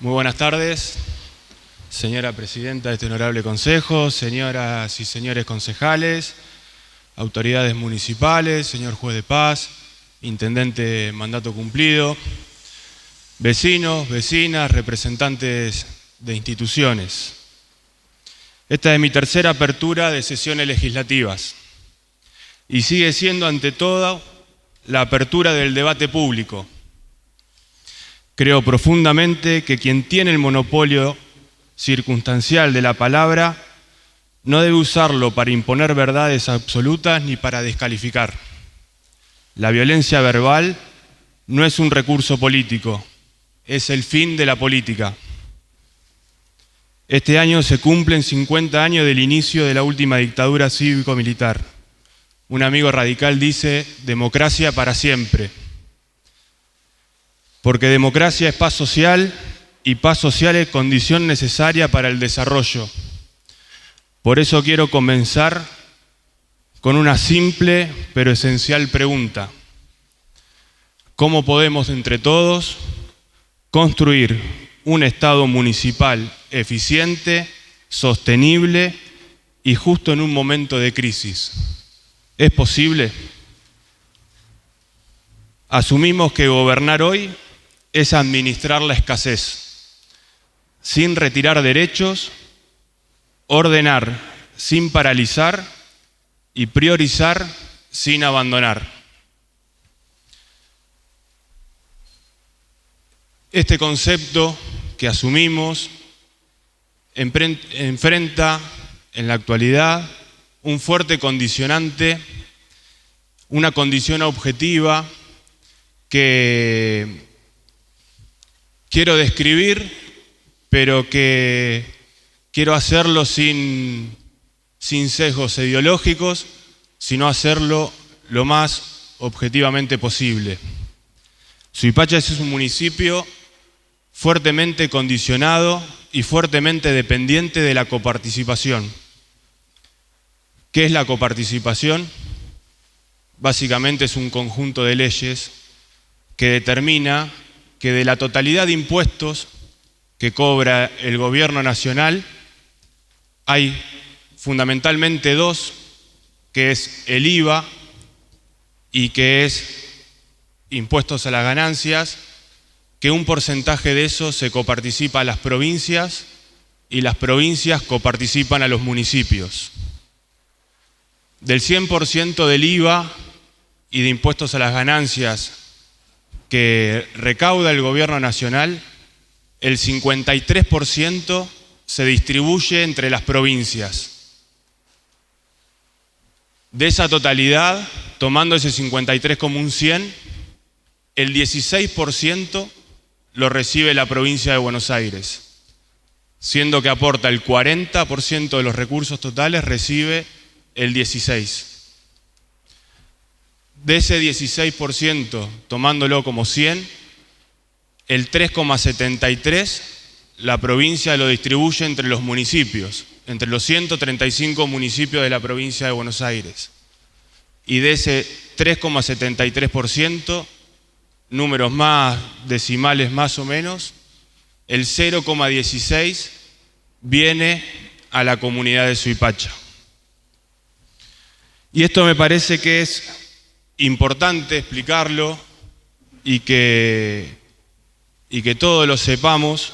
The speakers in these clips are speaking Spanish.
Muy buenas tardes, señora presidenta de este honorable consejo, señoras y señores concejales, autoridades municipales, señor juez de paz, intendente mandato cumplido, vecinos, vecinas, representantes de instituciones. Esta es mi tercera apertura de sesiones legislativas y sigue siendo ante todo la apertura del debate público. Creo profundamente que quien tiene el monopolio circunstancial de la palabra no debe usarlo para imponer verdades absolutas ni para descalificar. La violencia verbal no es un recurso político, es el fin de la política. Este año se cumplen 50 años del inicio de la última dictadura cívico-militar. Un amigo radical dice: democracia para siempre. Porque democracia es paz social y paz social es condición necesaria para el desarrollo. Por eso quiero comenzar con una simple pero esencial pregunta. ¿Cómo podemos entre todos construir un Estado municipal eficiente, sostenible y justo en un momento de crisis? ¿Es posible? Asumimos que gobernar hoy es administrar la escasez, sin retirar derechos, ordenar sin paralizar y priorizar sin abandonar. Este concepto que asumimos enfrenta en la actualidad un fuerte condicionante, una condición objetiva que quiero describir, pero que quiero hacerlo sin sesgos ideológicos, sino hacerlo lo más objetivamente posible. Suipacha es un municipio fuertemente condicionado y fuertemente dependiente de la coparticipación. ¿Qué es la coparticipación? Básicamente es un conjunto de leyes que determina que de la totalidad de impuestos que cobra el gobierno nacional, hay fundamentalmente dos, que es el IVA y que es impuestos a las ganancias, que un porcentaje de eso se coparticipa a las provincias y las provincias coparticipan a los municipios. Del 100% del IVA y de impuestos a las ganancias que recauda el gobierno nacional, el 53% se distribuye entre las provincias. De esa totalidad, tomando ese 53 como un 100, el 16% lo recibe la provincia de Buenos Aires, siendo que aporta el 40% de los recursos totales, recibe el 16%. De ese 16%, tomándolo como 100, el 3,73 la provincia lo distribuye entre los municipios, entre los 135 municipios de la provincia de Buenos Aires. Y de ese 3,73%, números más decimales más o menos, el 0,16 viene a la comunidad de Suipacha. Y esto me parece que es importante explicarlo y que todos lo sepamos,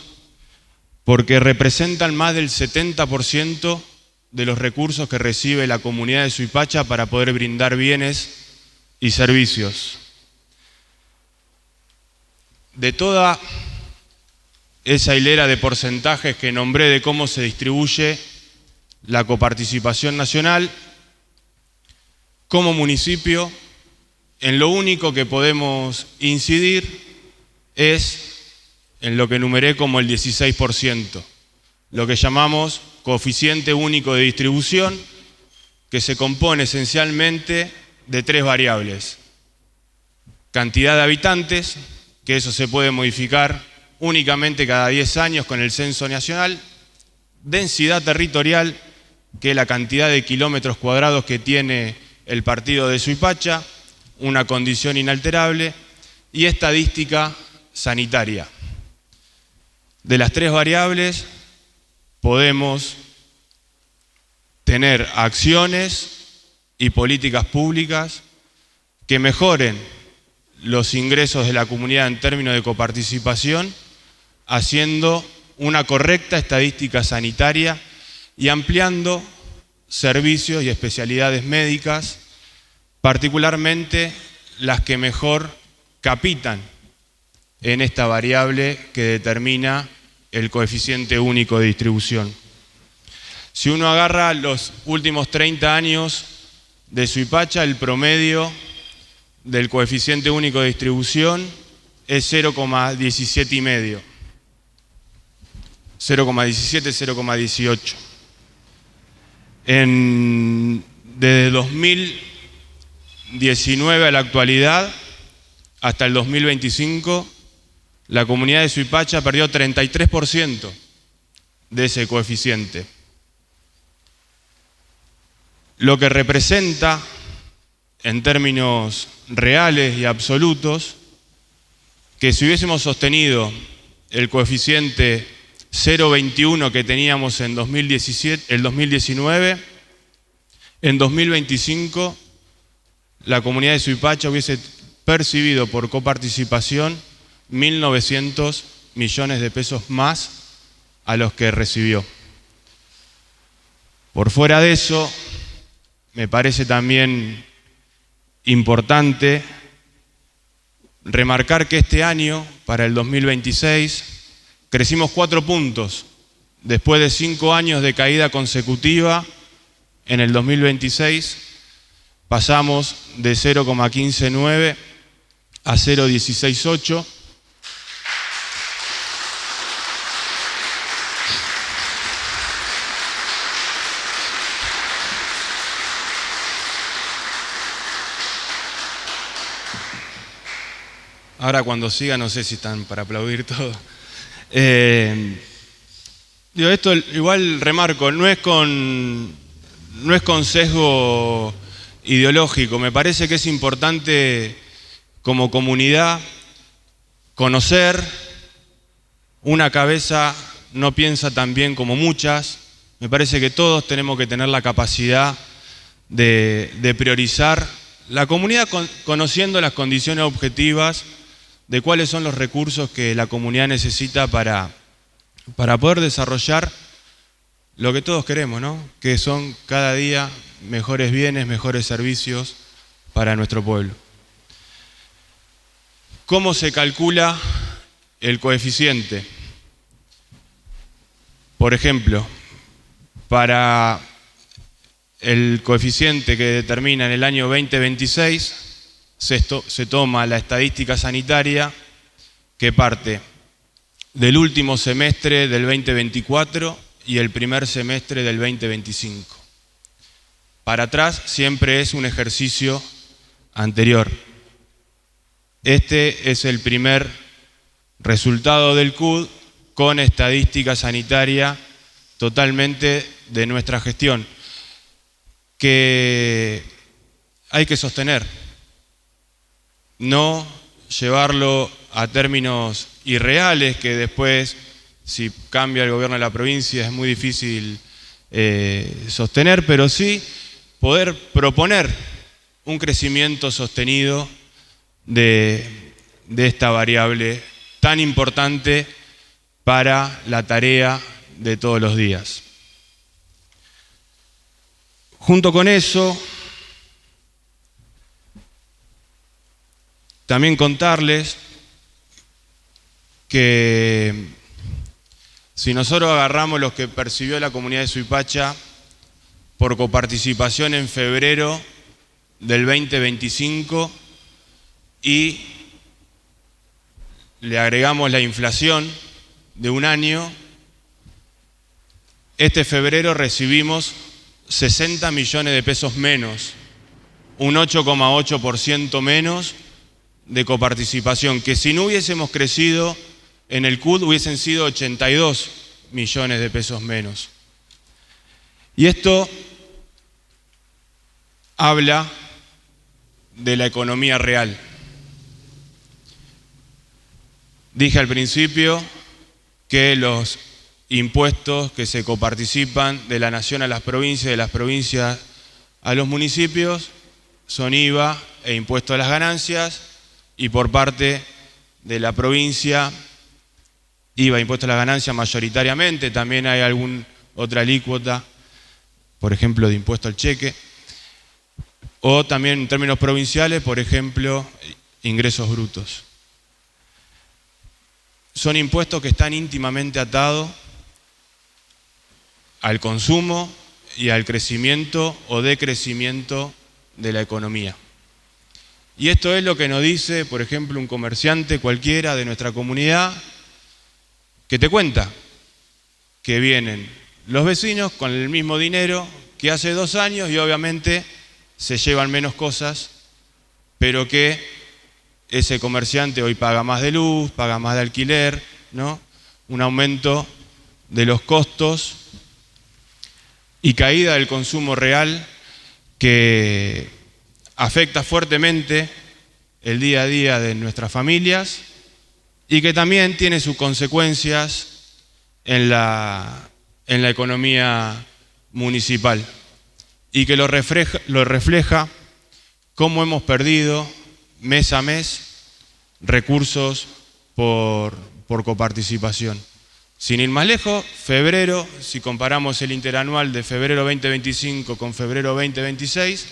porque representan más del 70% de los recursos que recibe la comunidad de Suipacha para poder brindar bienes y servicios. De toda esa hilera de porcentajes que nombré de cómo se distribuye la coparticipación nacional, como municipio, en lo único que podemos incidir es en lo que enumeré como el 16%, lo que llamamos coeficiente único de distribución, que se compone esencialmente de tres variables: cantidad de habitantes, que eso se puede modificar únicamente cada 10 años con el censo nacional; densidad territorial, que es la cantidad de kilómetros cuadrados que tiene el partido de Suipacha, una condición inalterable; y estadística sanitaria. De las tres variables podemos tener acciones y políticas públicas que mejoren los ingresos de la comunidad en términos de coparticipación, haciendo una correcta estadística sanitaria y ampliando servicios y especialidades médicas, particularmente las que mejor capitan en esta variable que determina el coeficiente único de distribución. Si uno agarra los últimos 30 años de Suipacha, el promedio del coeficiente único de distribución es 0,17,5. 0,17, 0,18. Desde 2019 a la actualidad, hasta el 2025, la comunidad de Suipacha perdió 33% de ese coeficiente. Lo que representa, en términos reales y absolutos, que si hubiésemos sostenido el coeficiente 0,21 que teníamos en 2019, en 2025 la comunidad de Suipacha hubiese percibido por coparticipación 1.900 millones de pesos más a los que recibió. Por fuera de eso, me parece también importante remarcar que este año, para el 2026, crecimos 4 puntos. Después de 5 años de caída consecutiva, en el 2026 pasamos de 0,159 a 0,168. Ahora cuando siga no sé si están para aplaudir todo. Esto igual remarco, no es con sesgo ideológico. Me parece que es importante como comunidad conocer. Una cabeza no piensa tan bien como muchas. Me parece que todos tenemos que tener la capacidad de priorizar la comunidad conociendo las condiciones objetivas de cuáles son los recursos que la comunidad necesita para poder desarrollar lo que todos queremos, ¿no? Que son cada día mejores bienes, mejores servicios para nuestro pueblo. ¿Cómo se calcula el coeficiente? Por ejemplo, para el coeficiente que determina en el año 2026, se toma la estadística sanitaria que parte del último semestre del 2024 y el primer semestre del 2025. Para atrás siempre es un ejercicio anterior. Este es el primer resultado del CUD con estadística sanitaria totalmente de nuestra gestión, que hay que sostener. No llevarlo a términos irreales que después, si cambia el gobierno de la provincia, es muy difícil sostener, pero sí poder proponer un crecimiento sostenido de esta variable tan importante para la tarea de todos los días. Junto con eso, también contarles que si nosotros agarramos los que percibió la comunidad de Suipacha por coparticipación en febrero del 2025 y le agregamos la inflación de un año, este febrero recibimos 60 millones de pesos menos, un 8,8% menos de coparticipación, que si no hubiésemos crecido en el CUD hubiesen sido 82 millones de pesos menos. Y esto habla de la economía real. Dije al principio que los impuestos que se coparticipan de la nación a las provincias, de las provincias a los municipios, son IVA e impuesto a las ganancias, y por parte de la provincia, IVA e impuesto a las ganancias mayoritariamente. También hay alguna otra alícuota, por ejemplo, de impuesto al cheque, o también en términos provinciales, por ejemplo, ingresos brutos. Son impuestos que están íntimamente atados al consumo y al crecimiento o decrecimiento de la economía. Y esto es lo que nos dice, por ejemplo, un comerciante cualquiera de nuestra comunidad, que te cuenta que vienen los vecinos con el mismo dinero que hace 2 años y obviamente se llevan menos cosas, pero que ese comerciante hoy paga más de luz, paga más de alquiler, ¿no? Un aumento de los costos y caída del consumo real que afecta fuertemente el día a día de nuestras familias y que también tiene sus consecuencias en la economía municipal, y que lo refleja cómo hemos perdido mes a mes recursos por coparticipación. Sin ir más lejos, febrero, si comparamos el interanual de febrero 2025 con febrero 2026,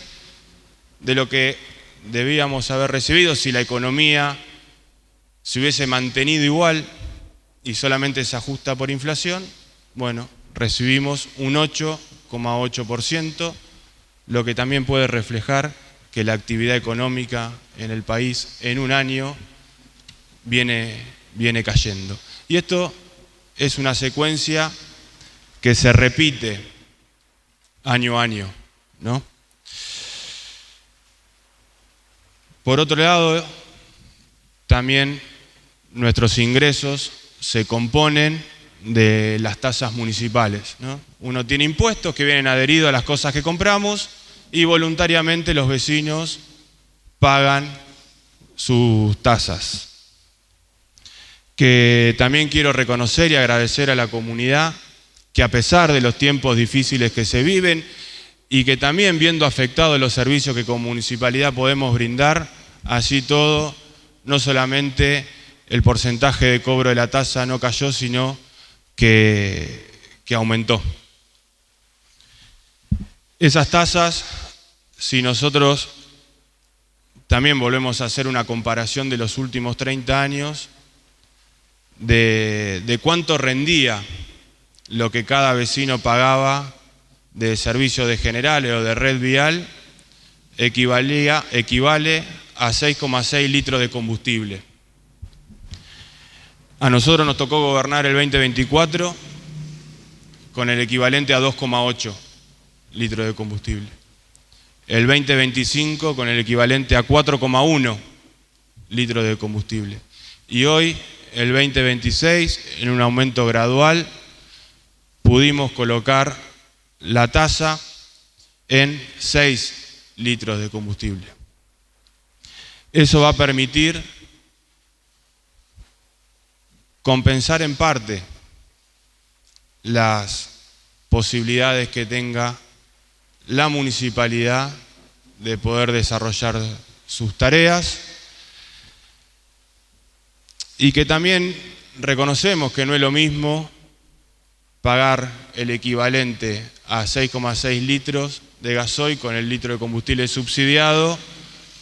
de lo que debíamos haber recibido si la economía se hubiese mantenido igual y solamente se ajusta por inflación, bueno, recibimos un 8,8%, lo que también puede reflejar que la actividad económica en el país en un año viene cayendo. Y esto es una secuencia que se repite año a año, ¿no? Por otro lado, también nuestros ingresos se componen de las tasas municipales, ¿no? Uno tiene impuestos que vienen adheridos a las cosas que compramos y voluntariamente los vecinos pagan sus tasas. Que también quiero reconocer y agradecer a la comunidad que, a pesar de los tiempos difíciles que se viven y que también viendo afectados los servicios que como municipalidad podemos brindar, así todo, no solamente el porcentaje de cobro de la tasa no cayó, sino que aumentó. Esas tasas, si nosotros también volvemos a hacer una comparación de los últimos 30 años, de cuánto rendía lo que cada vecino pagaba de servicios de generales o de red vial, equivale a 6,6 litros de combustible. A nosotros nos tocó gobernar el 2024 con el equivalente a 2,8 litros de combustible. El 2025 con el equivalente a 4,1 litros de combustible. Y hoy, el 2026, en un aumento gradual, pudimos colocar la tasa en 6 litros de combustible. Eso va a permitir compensar en parte las posibilidades que tenga la municipalidad de poder desarrollar sus tareas, y que también reconocemos que no es lo mismo pagar el equivalente a 6,6 litros de gasoil con el litro de combustible subsidiado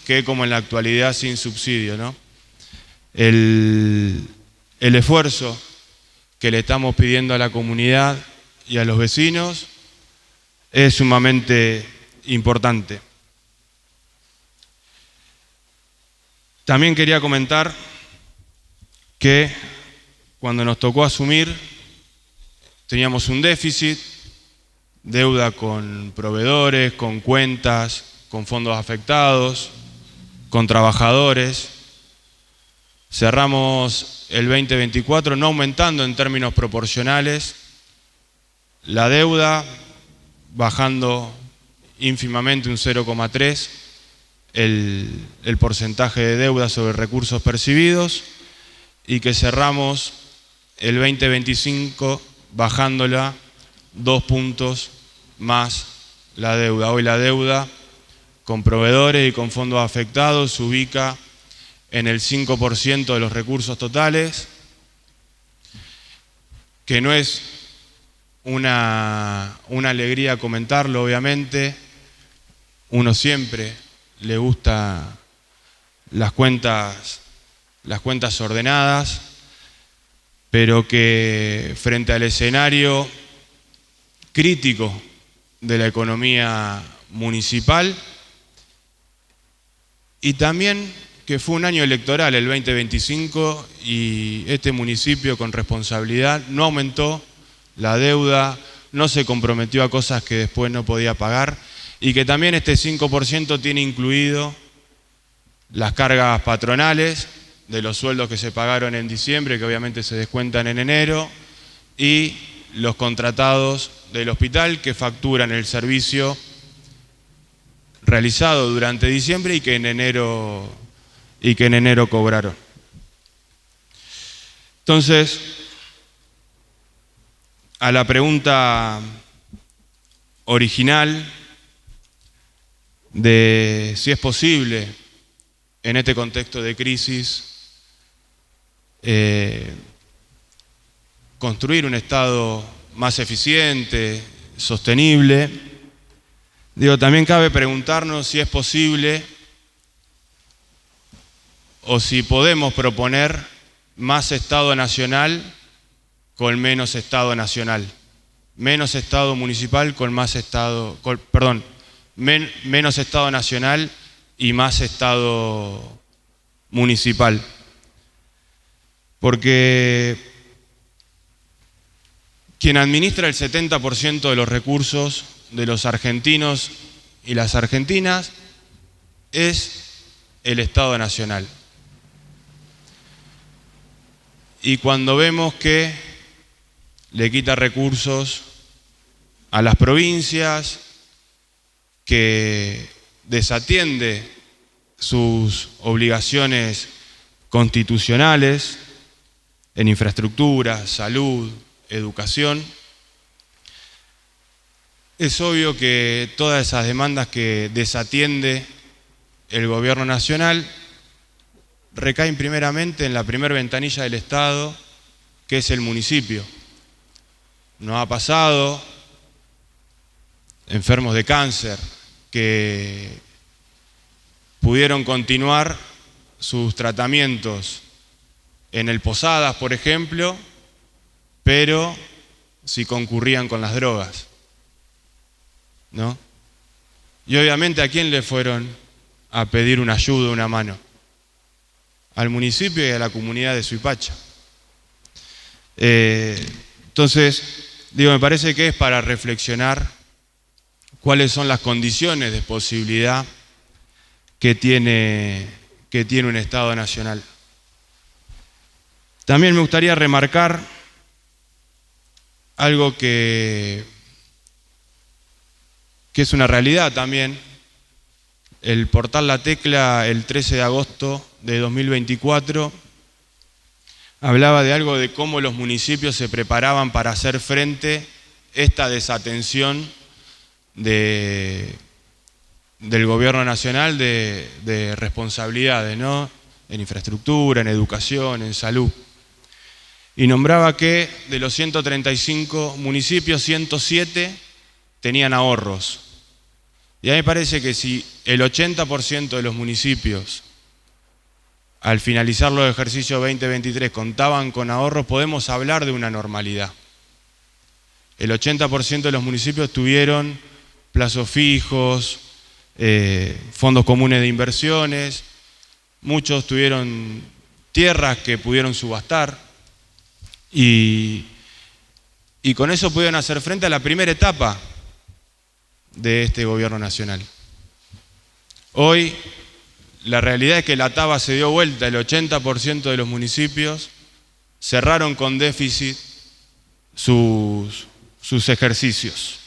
que como en la actualidad sin subsidio, ¿no? El esfuerzo que le estamos pidiendo a la comunidad y a los vecinos es sumamente importante. También quería comentar que cuando nos tocó asumir teníamos un déficit, deuda con proveedores, con cuentas, con fondos afectados, con trabajadores. Cerramos el 2024 no aumentando en términos proporcionales la deuda, bajando ínfimamente un 0,3 el porcentaje de deuda sobre recursos percibidos, y que cerramos el 2025 bajándola 2 puntos más la deuda. Hoy la deuda con proveedores y con fondos afectados se ubica en el 5% de los recursos totales, que no es una alegría comentarlo, obviamente. Uno siempre le gusta las cuentas ordenadas, pero que frente al escenario crítico de la economía municipal, y también que fue un año electoral el 2025 y este municipio con responsabilidad no aumentó la deuda, no se comprometió a cosas que después no podía pagar, y que también este 5% tiene incluido las cargas patronales de los sueldos que se pagaron en diciembre, que obviamente se descuentan en enero, y los contratados del hospital que facturan el servicio realizado durante diciembre y que en enero cobraron. Entonces, a la pregunta original de si es posible en este contexto de crisis construir un Estado más eficiente, sostenible, también cabe preguntarnos si es posible o si podemos proponer más Estado nacional con menos Estado nacional, menos Estado municipal con más Estado, menos Estado nacional y más Estado municipal. Porque quien administra el 70% de los recursos de los argentinos y las argentinas es el Estado nacional. Y cuando vemos que le quita recursos a las provincias, que desatiende sus obligaciones constitucionales en infraestructura, salud, educación, es obvio que todas esas demandas que desatiende el gobierno nacional recaen primeramente en la primera ventanilla del Estado, que es el municipio. Nos ha pasado enfermos de cáncer que pudieron continuar sus tratamientos en el Posadas, por ejemplo, pero si concurrían con las drogas, ¿no? Y obviamente, ¿a quién le fueron a pedir una ayuda, una mano? Al municipio y a la comunidad de Suipacha. Entonces, me parece que es para reflexionar cuáles son las condiciones de posibilidad que tiene un Estado nacional. También me gustaría remarcar algo que es una realidad también. El portal La Tecla, el 13 de agosto de 2024, hablaba de algo de cómo los municipios se preparaban para hacer frente a esta desatención del gobierno nacional de responsabilidades, ¿no? En infraestructura, en educación, en salud. Y nombraba que de los 135 municipios, 107 tenían ahorros. Y a mí me parece que si el 80% de los municipios, al finalizar los ejercicios 2023, contaban con ahorros, podemos hablar de una normalidad. El 80% de los municipios tuvieron plazos fijos, fondos comunes de inversiones, muchos tuvieron tierras que pudieron subastar y con eso pudieron hacer frente a la primera etapa de este gobierno nacional. Hoy la realidad es que la taba se dio vuelta, el 80% de los municipios cerraron con déficit sus ejercicios.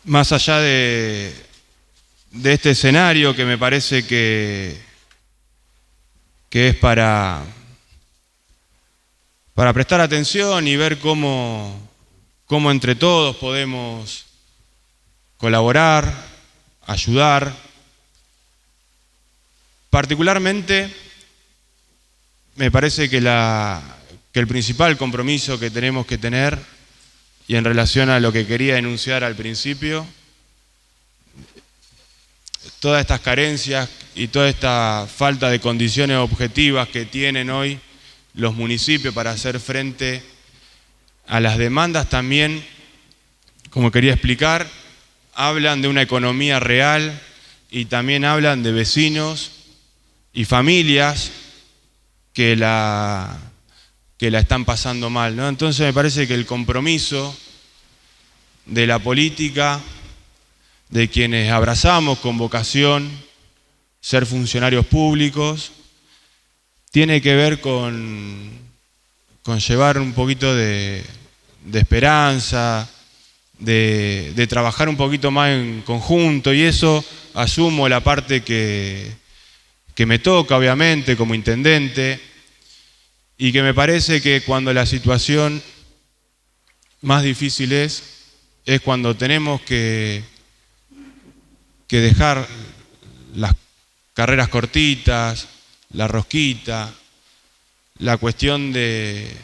Más allá de este escenario que me parece que que es para prestar atención y ver cómo entre todos podemos colaborar, ayudar. Particularmente, me parece que el principal compromiso que tenemos que tener, y en relación a lo que quería enunciar al principio, todas estas carencias y toda esta falta de condiciones objetivas que tienen hoy los municipios para hacer frente a las demandas también, como quería explicar, hablan de una economía real y también hablan de vecinos y familias que la están pasando mal, ¿no? Entonces me parece que el compromiso de la política, de quienes abrazamos con vocación ser funcionarios públicos, tiene que ver con llevar un poquito de esperanza, de trabajar un poquito más en conjunto, y eso asumo la parte que me toca, obviamente, como intendente, y que me parece que cuando la situación más difícil es cuando tenemos que dejar las carreras cortitas, la rosquita, la cuestión de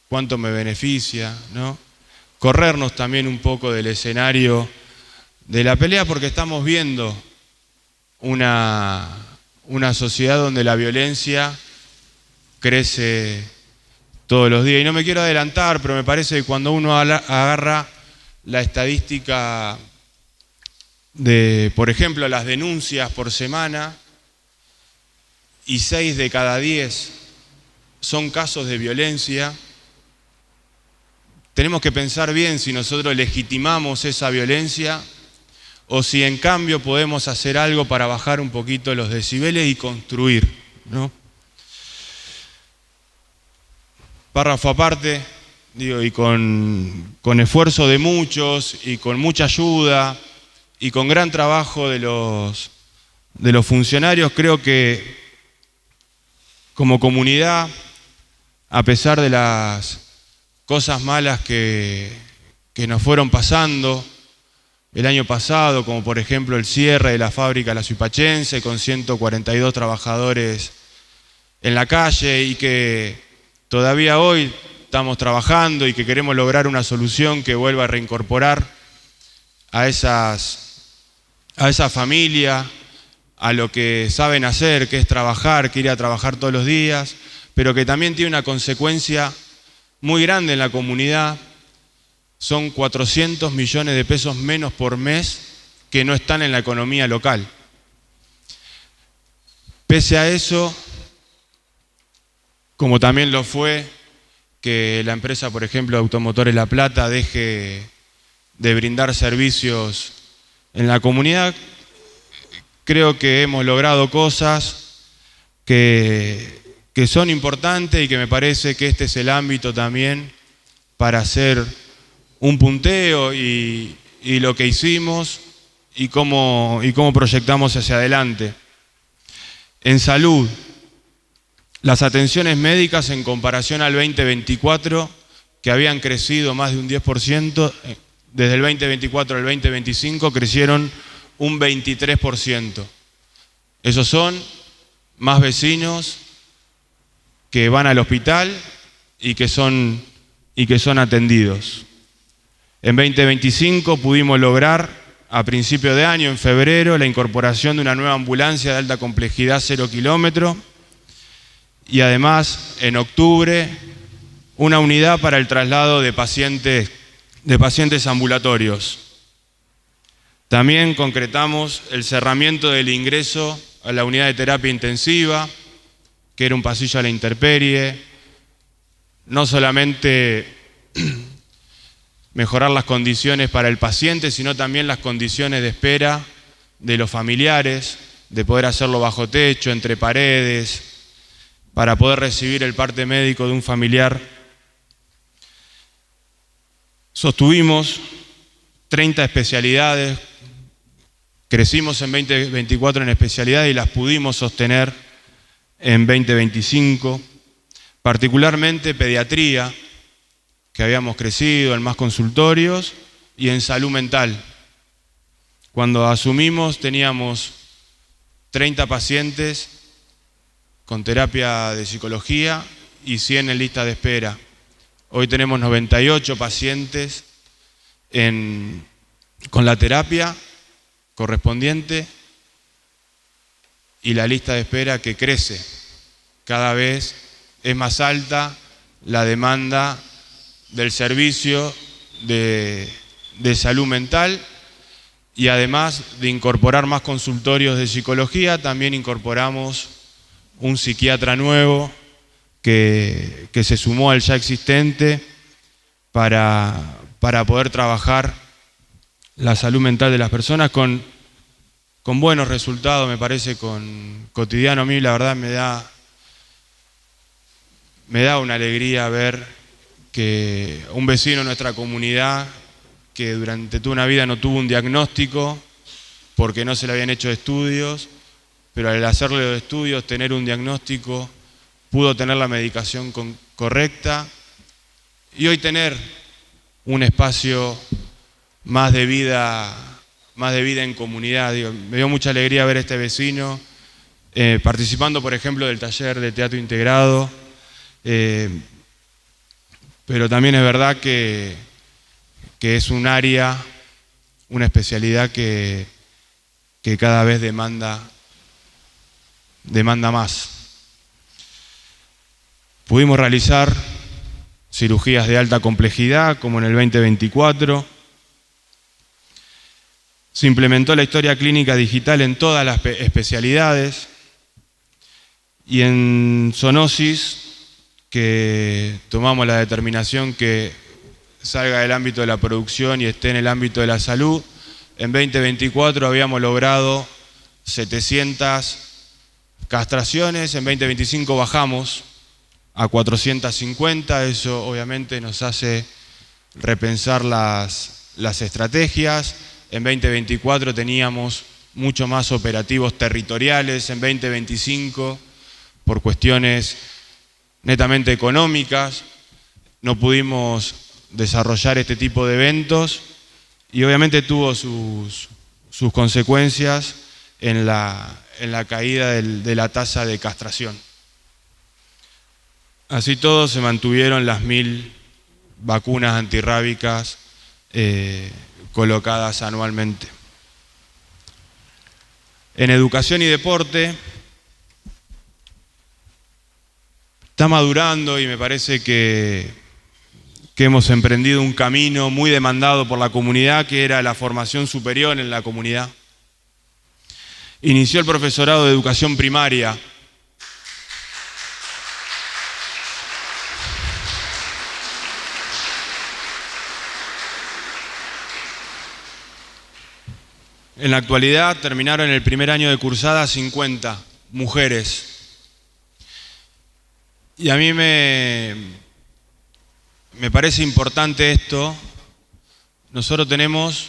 cuánto me beneficia, ¿no? Corrernos también un poco del escenario de la pelea, porque estamos viendo una sociedad donde la violencia crece todos los días. Y no me quiero adelantar, pero me parece que cuando uno agarra la estadística de, por ejemplo, las denuncias por semana, y 6 de cada 10 son casos de violencia, tenemos que pensar bien si nosotros legitimamos esa violencia o si en cambio podemos hacer algo para bajar un poquito los decibeles y construir, ¿no? Párrafo aparte, digo, y con esfuerzo de muchos y con mucha ayuda y con gran trabajo de los funcionarios, creo que como comunidad, a pesar de las cosas malas que nos fueron pasando el año pasado, como por ejemplo el cierre de la fábrica La Suipachense con 142 trabajadores en la calle, y que todavía hoy estamos trabajando y que queremos lograr una solución que vuelva a reincorporar a esa familia a lo que saben hacer, que es trabajar, que ir a trabajar todos los días, pero que también tiene una consecuencia muy grande en la comunidad. Son 400 millones de pesos menos por mes que no están en la economía local. Pese a eso, como también lo fue que la empresa, por ejemplo, Automotores La Plata, deje de brindar servicios en la comunidad, creo que hemos logrado cosas que son importantes y que me parece que este es el ámbito también para hacer un punteo y lo que hicimos y cómo proyectamos hacia adelante. En salud, las atenciones médicas en comparación al 2024, que habían crecido más de un 10%, desde el 2024 al 2025 crecieron un 23%. Esos son más vecinos que van al hospital y que son atendidos. En 2025 pudimos lograr, a principio de año, en febrero, la incorporación de una nueva ambulancia de alta complejidad 0 kilómetro, y además, en octubre, una unidad para el traslado de pacientes ambulatorios. También concretamos el cerramiento del ingreso a la unidad de terapia intensiva, que era un pasillo a la intemperie. No solamente mejorar las condiciones para el paciente, sino también las condiciones de espera de los familiares, de poder hacerlo bajo techo, entre paredes, para poder recibir el parte médico de un familiar. Sostuvimos 30 especialidades, crecimos en 2024 en especialidades y las pudimos sostener en 2025, particularmente pediatría, que habíamos crecido en más consultorios, y en salud mental. Cuando asumimos teníamos 30 pacientes con terapia de psicología y 100 en lista de espera. Hoy tenemos 98 pacientes con la terapia correspondiente y la lista de espera que crece. Cada vez es más alta la demanda del servicio de salud mental, y además de incorporar más consultorios de psicología, también incorporamos un psiquiatra nuevo que se sumó al ya existente para poder trabajar la salud mental de las personas con buenos resultados, me parece, cotidiano. A mí la verdad me da una alegría ver que un vecino de nuestra comunidad, que durante toda una vida no tuvo un diagnóstico porque no se le habían hecho estudios, pero al hacerle los estudios, tener un diagnóstico, pudo tener la medicación correcta y hoy tener un espacio más de vida en comunidad. Me dio mucha alegría ver a este vecino participando, por ejemplo, del taller de teatro integrado, pero también es verdad que es un área, una especialidad que cada vez demanda más. Pudimos realizar cirugías de alta complejidad, como en el 2024. Se implementó la historia clínica digital en todas las especialidades. Y en zoonosis, que tomamos la determinación que salga del ámbito de la producción y esté en el ámbito de la salud, en 2024 habíamos logrado 700 castraciones, en 2025 bajamos a 450, eso obviamente nos hace repensar las estrategias. En 2024 teníamos mucho más operativos territoriales, en 2025 por cuestiones netamente económicas no pudimos desarrollar este tipo de eventos y obviamente tuvo sus consecuencias en la caída de la tasa de castración. Así todo se mantuvieron las 1000 vacunas antirrábicas colocadas anualmente. En educación y deporte está madurando y me parece que hemos emprendido un camino muy demandado por la comunidad, que era la formación superior en la comunidad. Inició el profesorado de educación primaria. En la actualidad terminaron el primer año de cursada 50 mujeres. Y a mí me parece importante esto. Nosotros tenemos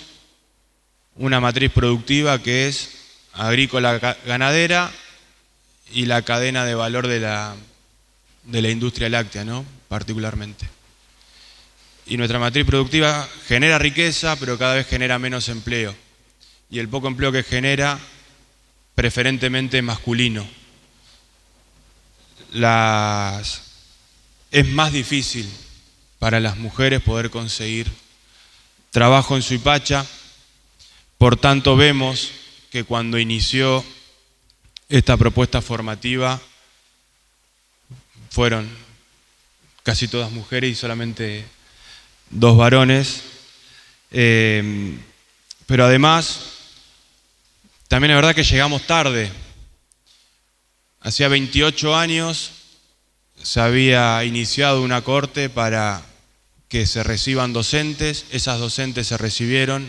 una matriz productiva que es agrícola ganadera y la cadena de valor de la industria láctea, ¿no? Particularmente. Y nuestra matriz productiva genera riqueza, pero cada vez genera menos empleo. Y el poco empleo que genera, preferentemente masculino. Es más difícil para las mujeres poder conseguir trabajo en Suipacha. Por tanto, vemos que cuando inició esta propuesta formativa fueron casi todas mujeres y solamente 2 varones. Pero además, también es verdad que llegamos tarde. Hacía 28 años se había iniciado una corte para que se reciban docentes. Esas docentes se recibieron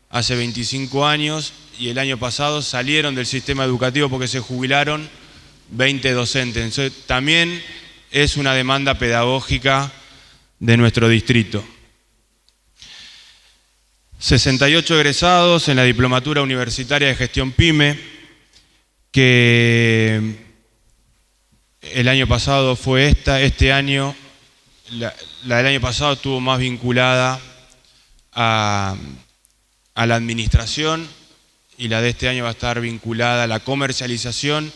hace 25 años y el año pasado salieron del sistema educativo porque se jubilaron 20 docentes. Entonces, también es una demanda pedagógica de nuestro distrito. 68 egresados en la Diplomatura Universitaria de Gestión PYME, que el año pasado fue este año, la del año pasado estuvo más vinculada a la administración y la de este año va a estar vinculada a la comercialización.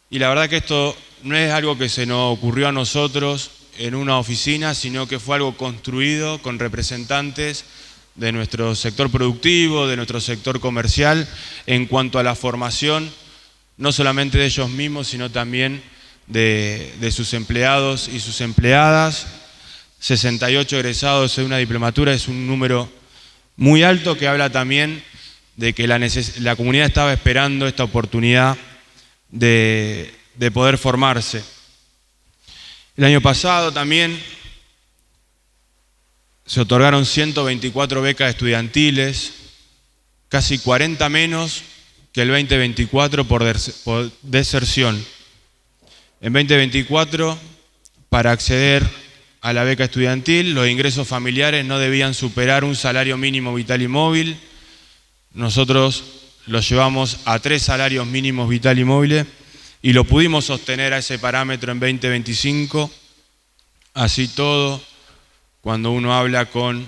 Y la verdad que esto no es algo que se nos ocurrió a nosotros en una oficina, sino que fue algo construido con representantes de nuestro sector productivo, de nuestro sector comercial, en cuanto a la formación, no solamente de ellos mismos, sino también de sus empleados y sus empleadas. 68 egresados de una diplomatura es un número muy alto que habla también de que la comunidad estaba esperando esta oportunidad de poder formarse. El año pasado también se otorgaron 124 becas estudiantiles, casi 40 menos que el 2024 por deserción. En 2024, para acceder a la beca estudiantil, los ingresos familiares no debían superar un salario mínimo vital y móvil. Nosotros lo llevamos a 3 salarios mínimos vital y móviles y lo pudimos sostener a ese parámetro en 2025. Así todo, cuando uno habla con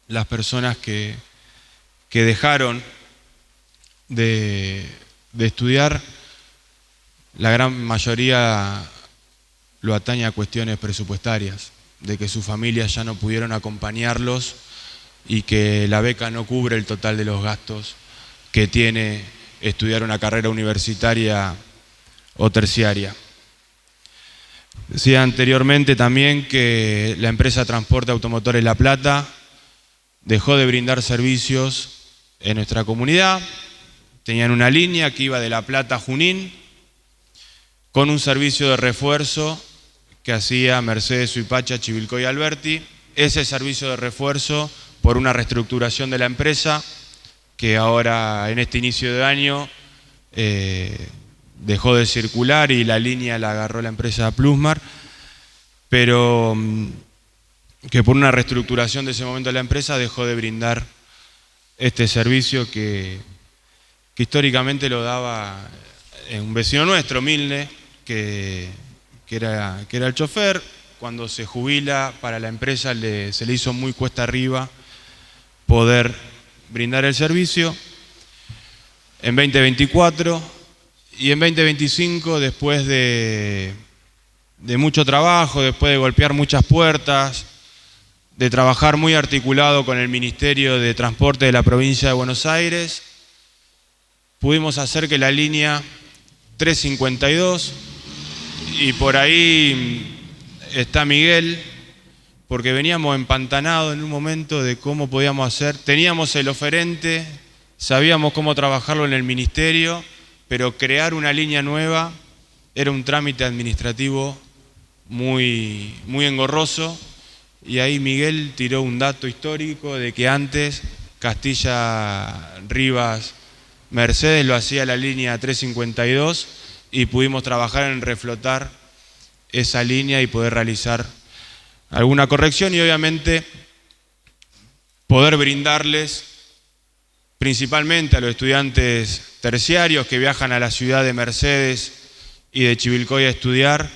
las personas que dejaron de estudiar, la gran mayoría lo atañe a cuestiones presupuestarias, de que sus familias ya no pudieron acompañarlos y que la beca no cubre el total de los gastos que tiene estudiar una carrera universitaria o terciaria. Decía anteriormente también que la empresa Transporte Automotores La Plata dejó de brindar servicios en nuestra comunidad. Tenían una línea que iba de La Plata a Junín con un servicio de refuerzo que hacía Mercedes, Suipacha, Chivilcoy y Alberti. Ese servicio de refuerzo, por una reestructuración de la empresa, que ahora en este inicio de año dejó de circular y la línea la agarró la empresa Plusmar, pero que por una reestructuración de ese momento de la empresa dejó de brindar este servicio que históricamente lo daba un vecino nuestro, Milne, que era el chofer. Cuando se jubila, para la empresa se le hizo muy cuesta arriba poder brindar el servicio. En 2024 y en 2025, después de mucho trabajo, después de golpear muchas puertas, de trabajar muy articulado con el Ministerio de Transporte de la provincia de Buenos Aires, pudimos hacer que la línea 352, y por ahí está Miguel, porque veníamos empantanados en un momento de cómo podíamos hacer. Teníamos el oferente, sabíamos cómo trabajarlo en el ministerio, pero crear una línea nueva era un trámite administrativo muy engorroso, y ahí Miguel tiró un dato histórico de que antes Castilla, Rivas, Mercedes lo hacía la línea 352 y pudimos trabajar en reflotar esa línea y poder realizar alguna corrección y obviamente poder brindarles principalmente a los estudiantes terciarios que viajan a la ciudad de Mercedes y de Chivilcoy a estudiar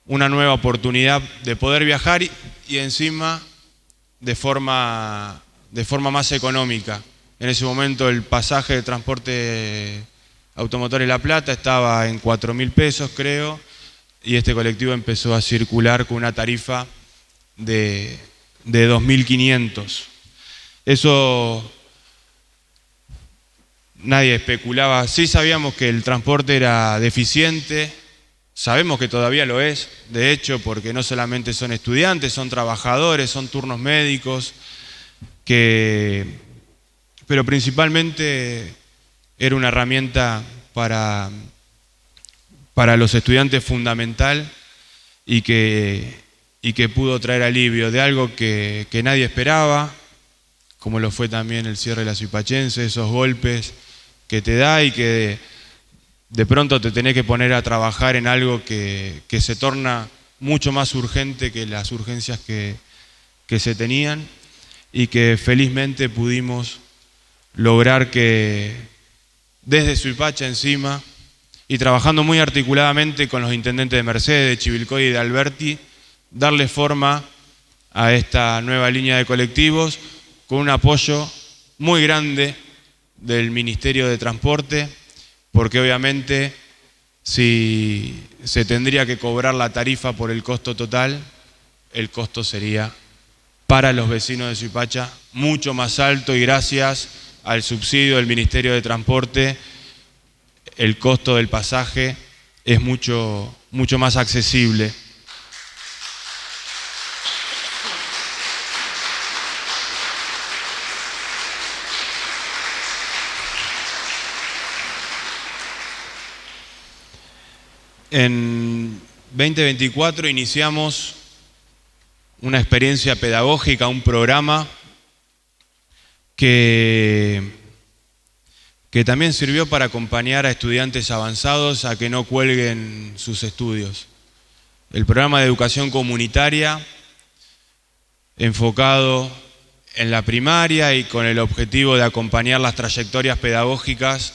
una nueva oportunidad de poder viajar y encima de forma más económica. En ese momento el pasaje de Transporte Automotores La Plata estaba en 4.000 pesos, creo, y este colectivo empezó a circular con una tarifa de 2.500. Eso nadie especulaba. Sí sabíamos que el transporte era deficiente, sabemos que todavía lo es, de hecho, porque no solamente son estudiantes, son trabajadores, son turnos médicos, pero principalmente era una herramienta para los estudiantes fundamental y que pudo traer alivio de algo que nadie esperaba, como lo fue también el cierre de la Suipachense, esos golpes que te da y que de pronto te tenés que poner a trabajar en algo que se torna mucho más urgente que las urgencias que se tenían, y que felizmente pudimos lograr que desde Suipacha encima y trabajando muy articuladamente con los intendentes de Mercedes, de Chivilcoy y de Alberti, darle forma a esta nueva línea de colectivos con un apoyo muy grande del Ministerio de Transporte, porque obviamente si se tendría que cobrar la tarifa por el costo total, el costo sería para los vecinos de Suipacha mucho más alto, y gracias al subsidio del Ministerio de Transporte el costo del pasaje es mucho más accesible. En 2024 iniciamos una experiencia pedagógica, un programa que también sirvió para acompañar a estudiantes avanzados a que no cuelguen sus estudios. El programa de educación comunitaria, enfocado en la primaria y con el objetivo de acompañar las trayectorias pedagógicas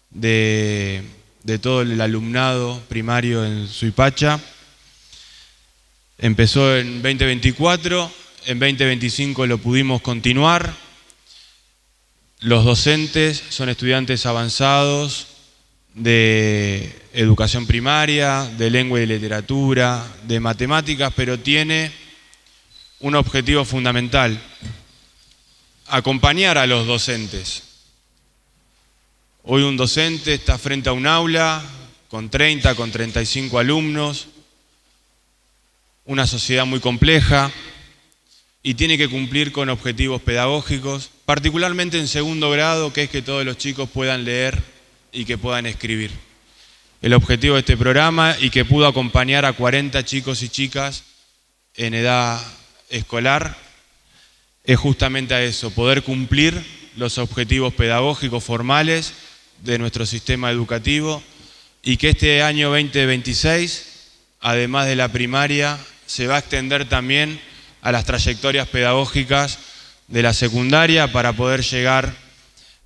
de todo el alumnado primario en Suipacha. Empezó en 2024, en 2025 lo pudimos continuar. Los docentes son estudiantes avanzados de educación primaria, de lengua y literatura, de matemáticas, pero tiene un objetivo fundamental: acompañar a los docentes. Hoy un docente está frente a un aula con 30, con 35 alumnos, una sociedad muy compleja, y tiene que cumplir con objetivos pedagógicos, particularmente en segundo grado, que es que todos los chicos puedan leer y que puedan escribir. El objetivo de este programa, y que pudo acompañar a 40 chicos y chicas en edad escolar, es justamente a eso: poder cumplir los objetivos pedagógicos formales de nuestro sistema educativo, y que este año 2026, además de la primaria, se va a extender también a las trayectorias pedagógicas de la secundaria para poder llegar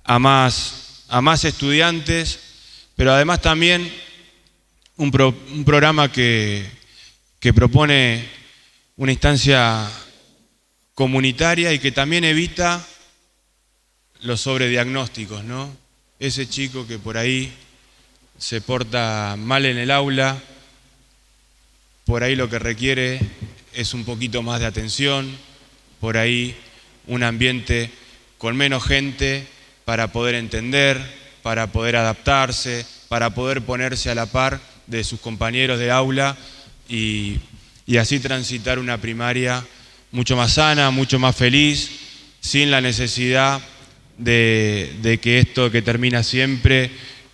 a más estudiantes, pero además también un programa que propone una instancia comunitaria y que también evita los sobrediagnósticos, ¿no? Ese chico que por ahí se porta mal en el aula, por ahí lo que requiere es un poquito más de atención, por ahí un ambiente con menos gente para poder entender, para poder adaptarse, para poder ponerse a la par de sus compañeros de aula y así transitar una primaria mucho más sana, mucho más feliz, sin la necesidad de que esto que termina siempre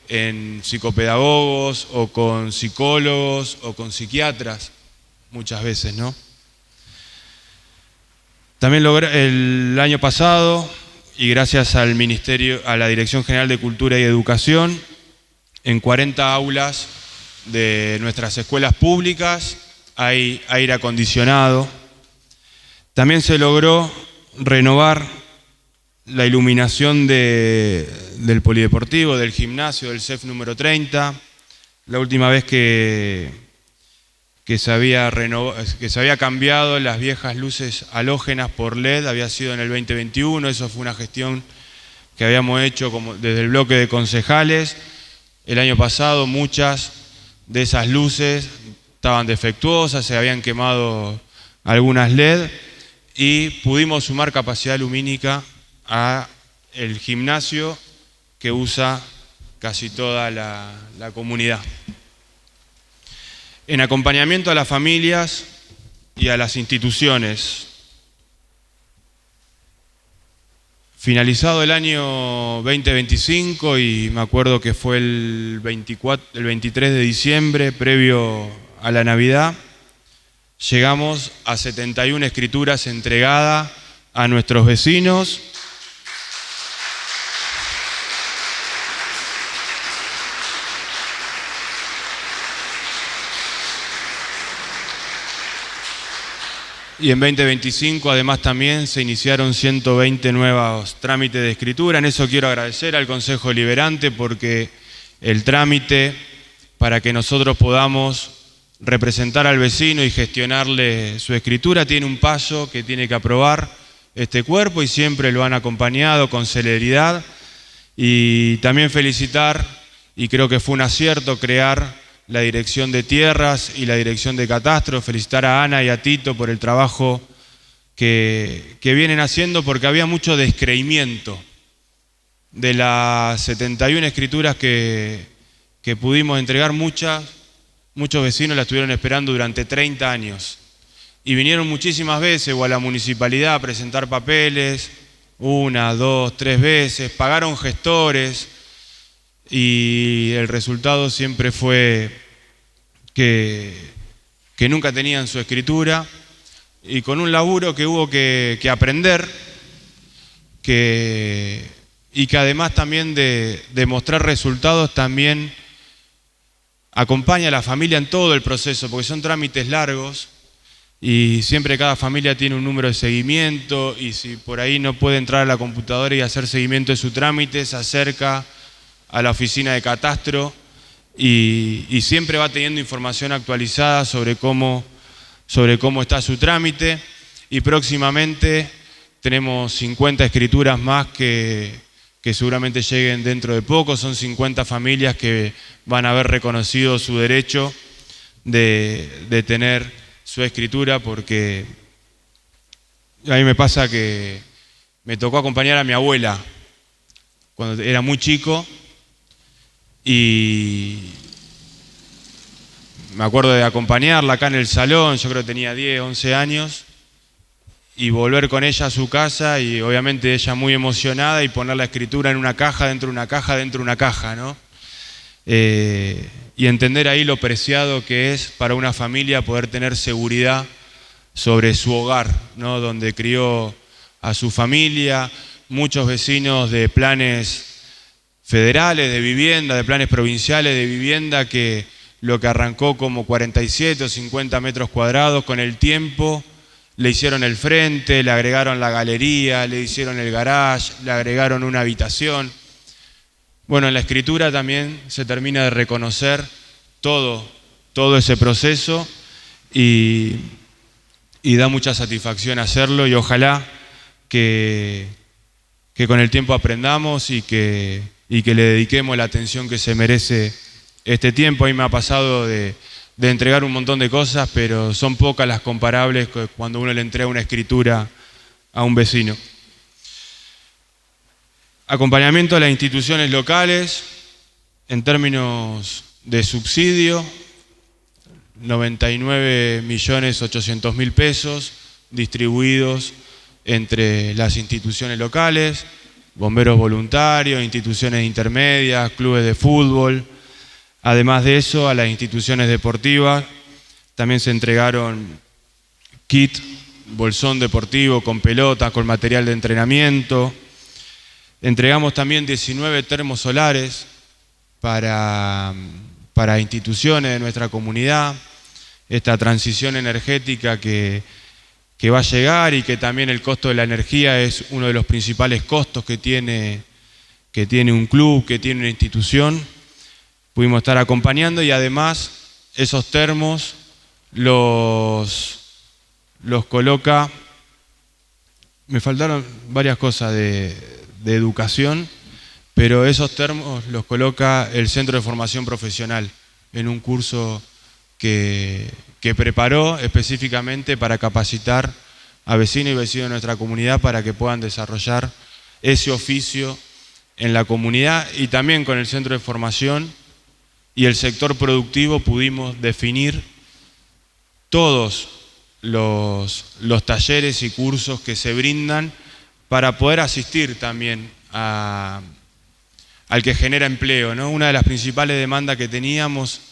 en psicopedagogos o con psicólogos o con psiquiatras, muchas veces, ¿no? También el año pasado, y gracias al Ministerio, a la Dirección General de Cultura y Educación, en 40 aulas de nuestras escuelas públicas hay aire acondicionado. También se logró renovar la iluminación del polideportivo, del gimnasio, del CEF número 30. La última vez que se había cambiado las viejas luces halógenas por LED había sido en el 2021. Eso fue una gestión que habíamos hecho desde el bloque de concejales. El año pasado muchas de esas luces estaban defectuosas, se habían quemado algunas LED, y pudimos sumar capacidad lumínica a el gimnasio que usa casi toda la comunidad. En acompañamiento a las familias y a las instituciones. Finalizado el año 2025, y me acuerdo que fue el 23 de diciembre, previo a la Navidad, llegamos a 71 escrituras entregadas a nuestros vecinos. Y en 2025 además también se iniciaron 120 nuevos trámites de escritura. En eso quiero agradecer al Consejo Deliberante, porque el trámite para que nosotros podamos representar al vecino y gestionarle su escritura. Tiene un paso que tiene que aprobar este cuerpo y siempre lo han acompañado con celeridad. Y también felicitar, y creo que fue un acierto crear la Dirección de Tierras y la Dirección de Catastro, felicitar a Ana y a Tito por el trabajo que vienen haciendo, porque había mucho descreimiento. De las 71 escrituras que pudimos entregar, muchos vecinos la estuvieron esperando durante 30 años. Y vinieron muchísimas veces o a la municipalidad a presentar papeles, 1, 2, 3 veces, pagaron gestores y el resultado siempre fue que nunca tenían su escritura, y con un laburo que hubo que aprender, y que además también de mostrar resultados también acompaña a la familia en todo el proceso, porque son trámites largos. Y siempre cada familia tiene un número de seguimiento, y si por ahí no puede entrar a la computadora y hacer seguimiento de su trámite, se acerca a la oficina de catastro y siempre va teniendo información actualizada sobre cómo está su trámite. Y próximamente tenemos 50 escrituras más que seguramente lleguen dentro de poco. Son 50 familias que van a haber reconocido su derecho de tener su escritura, porque a mí me pasa que me tocó acompañar a mi abuela cuando era muy chico, y me acuerdo de acompañarla acá en el salón, yo creo que tenía 10, 11 años, y volver con ella a su casa, y obviamente ella muy emocionada, y poner la escritura en una caja, dentro de una caja, dentro de una caja, ¿no? Y entender ahí lo preciado que es para una familia poder tener seguridad sobre su hogar, ¿no? Donde crió a su familia. Muchos vecinos de planes federales de vivienda, de planes provinciales de vivienda, que lo que arrancó como 47 o 50 metros cuadrados, con el tiempo le hicieron el frente, le agregaron la galería, le hicieron el garage, le agregaron una habitación. Bueno, en la escritura también se termina de reconocer todo ese proceso, y da mucha satisfacción hacerlo, y ojalá que con el tiempo aprendamos y que le dediquemos la atención que se merece este tiempo. A mí me ha pasado de entregar un montón de cosas, pero son pocas las comparables cuando uno le entrega una escritura a un vecino. Acompañamiento a las instituciones locales en términos de subsidio, 99.800.000 pesos distribuidos entre las instituciones locales, bomberos voluntarios, instituciones intermedias, clubes de fútbol. Además de eso, a las instituciones deportivas también se entregaron kit, bolsón deportivo con pelota, con material de entrenamiento. Entregamos también 19 termos solares para instituciones de nuestra comunidad. Esta transición energética que va a llegar, y que también el costo de la energía es uno de los principales costos que tiene un club, que tiene una institución. Pudimos estar acompañando, y además esos termos los coloca, me faltaron varias cosas de educación, pero esos termos los coloca el Centro de Formación Profesional en un curso que preparó específicamente para capacitar a vecinos y vecinos de nuestra comunidad para que puedan desarrollar ese oficio en la comunidad. Y también con el Centro de Formación y el sector productivo pudimos definir todos los talleres y cursos que se brindan para poder asistir también al que genera empleo, ¿no? Una de las principales demandas que teníamos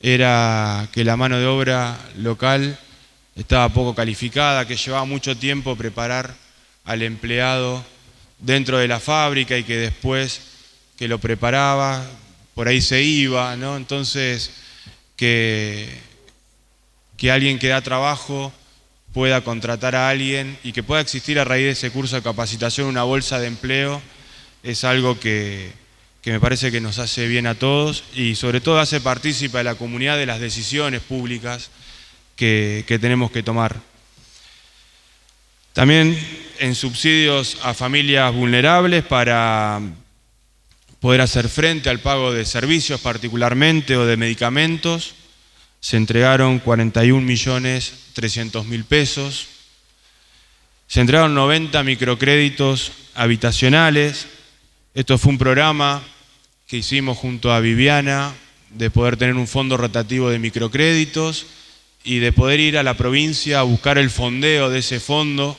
era que la mano de obra local estaba poco calificada, que llevaba mucho tiempo preparar al empleado dentro de la fábrica, y que después que lo preparaba, por ahí se iba, ¿no? Entonces, que alguien que da trabajo pueda contratar a alguien, y que pueda existir a raíz de ese curso de capacitación una bolsa de empleo, es algo que que me parece que nos hace bien a todos y sobre todo hace partícipe a la comunidad de las decisiones públicas que tenemos que tomar. También en subsidios a familias vulnerables para poder hacer frente al pago de servicios particularmente o de medicamentos. Se entregaron 41.300.000 pesos. Se entregaron 90 microcréditos habitacionales. Esto fue un programa que hicimos junto a Viviana de poder tener un fondo rotativo de microcréditos y de poder ir a la provincia a buscar el fondeo de ese fondo.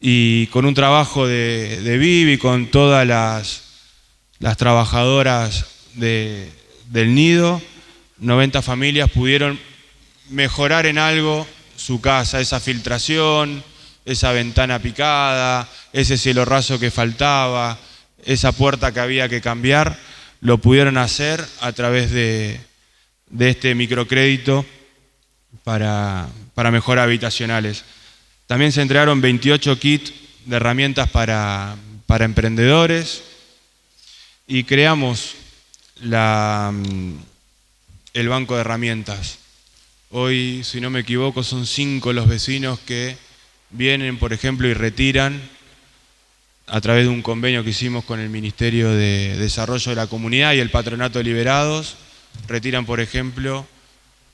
Y con un trabajo de Vivi, con todas las trabajadoras del nido, 90 familias pudieron mejorar en algo su casa, esa filtración, esa ventana picada, ese cielo raso que faltaba, esa puerta que había que cambiar, lo pudieron hacer a través de este microcrédito para mejoras habitacionales. También se entregaron 28 kits de herramientas para emprendedores y creamos el banco de herramientas. Hoy, si no me equivoco, son 5 los vecinos que vienen, por ejemplo, y retiran a través de un convenio que hicimos con el Ministerio de Desarrollo de la Comunidad y el Patronato de Liberados, retiran, por ejemplo,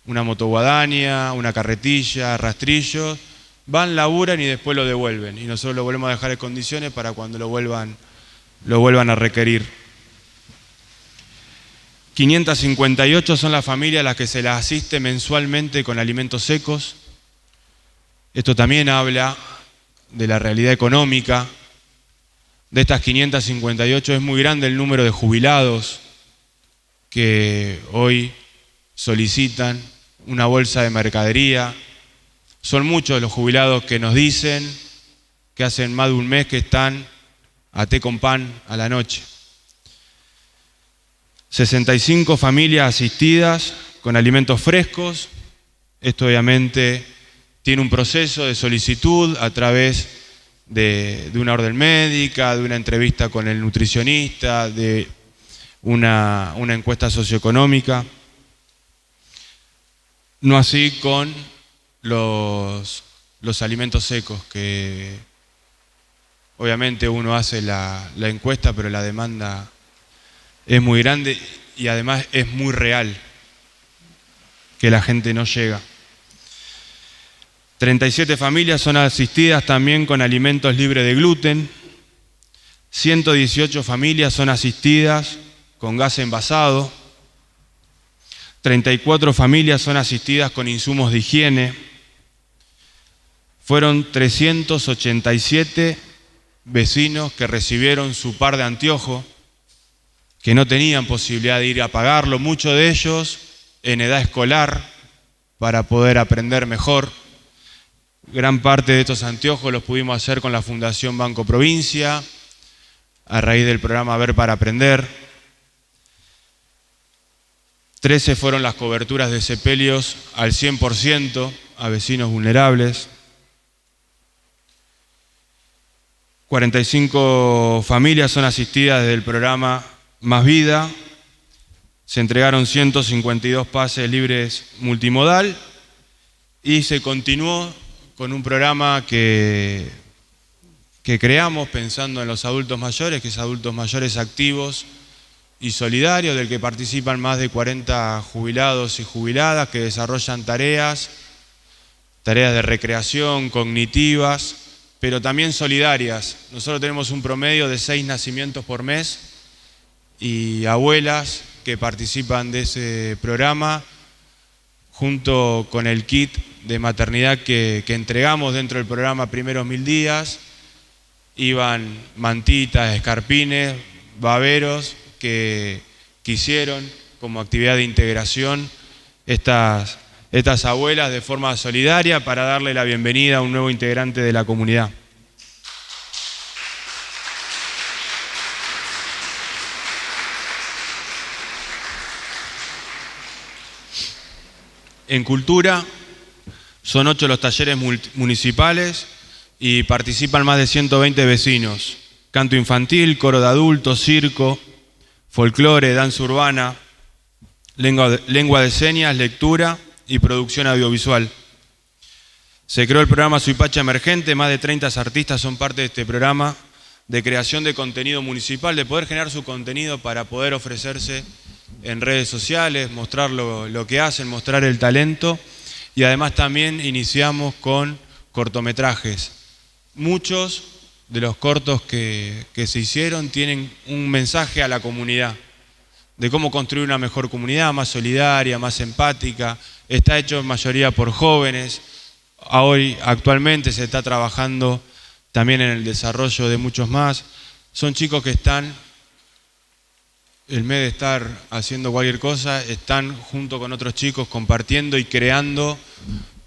una motoguadaña, una carretilla, rastrillos, van, laburan y después lo devuelven. Y nosotros lo volvemos a dejar en condiciones para cuando lo vuelvan a requerir. 558 son las familias a las que se las asiste mensualmente con alimentos secos. Esto también habla de la realidad económica. De estas 558 es muy grande el número de jubilados que hoy solicitan una bolsa de mercadería. Son muchos los jubilados que nos dicen que hacen más de un mes que están a té con pan a la noche. 65 familias asistidas con alimentos frescos. Esto obviamente tiene un proceso de solicitud a través de una orden médica, de una entrevista con el nutricionista, de una encuesta socioeconómica. No así con los alimentos secos, que obviamente uno hace la encuesta, pero la demanda es muy grande y además es muy real que la gente no llega. 37 familias son asistidas también con alimentos libres de gluten. 118 familias son asistidas con gas envasado. 34 familias son asistidas con insumos de higiene. Fueron 387 vecinos que recibieron su par de anteojos, que no tenían posibilidad de ir a pagarlo, muchos de ellos en edad escolar, para poder aprender mejor. Gran parte de estos anteojos los pudimos hacer con la Fundación Banco Provincia, a raíz del programa Ver para Aprender. 13 fueron las coberturas de sepelios al 100% a vecinos vulnerables. 45 familias son asistidas desde el programa Más Vida. Se entregaron 152 pases libres multimodal y se continuó con un programa que creamos pensando en los adultos mayores, que es Adultos Mayores Activos y Solidarios, del que participan más de 40 jubilados y jubiladas que desarrollan tareas de recreación, cognitivas, pero también solidarias. Nosotros tenemos un promedio de 6 nacimientos por mes y abuelas que participan de ese programa, junto con el kit de maternidad que entregamos dentro del programa Primeros 1000 días. Iban mantitas, escarpines, baberos que hicieron como actividad de integración estas abuelas de forma solidaria para darle la bienvenida a un nuevo integrante de la comunidad. En cultura, son 8 los talleres municipales y participan más de 120 vecinos. Canto infantil, coro de adultos, circo, folclore, danza urbana, lengua de señas, lectura y producción audiovisual. Se creó el programa Suipacha Emergente, más de 30 artistas son parte de este programa de creación de contenido municipal, de poder generar su contenido para poder ofrecerse en redes sociales, mostrar lo que hacen, mostrar el talento, y además también iniciamos con cortometrajes. Muchos de los cortos que se hicieron tienen un mensaje a la comunidad, de cómo construir una mejor comunidad, más solidaria, más empática. Está hecho en mayoría por jóvenes. Hoy, actualmente, se está trabajando también en el desarrollo de muchos más. Son chicos que están, en vez de estar haciendo cualquier cosa, están junto con otros chicos compartiendo y creando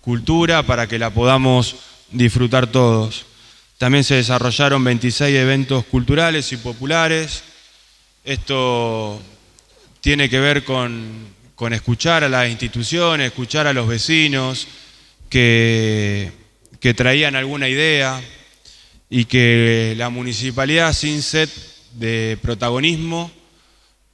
cultura para que la podamos disfrutar todos. También se desarrollaron 26 eventos culturales y populares. Esto tiene que ver con escuchar a las instituciones, escuchar a los vecinos que traían alguna idea, y que la municipalidad, sin sed de protagonismo,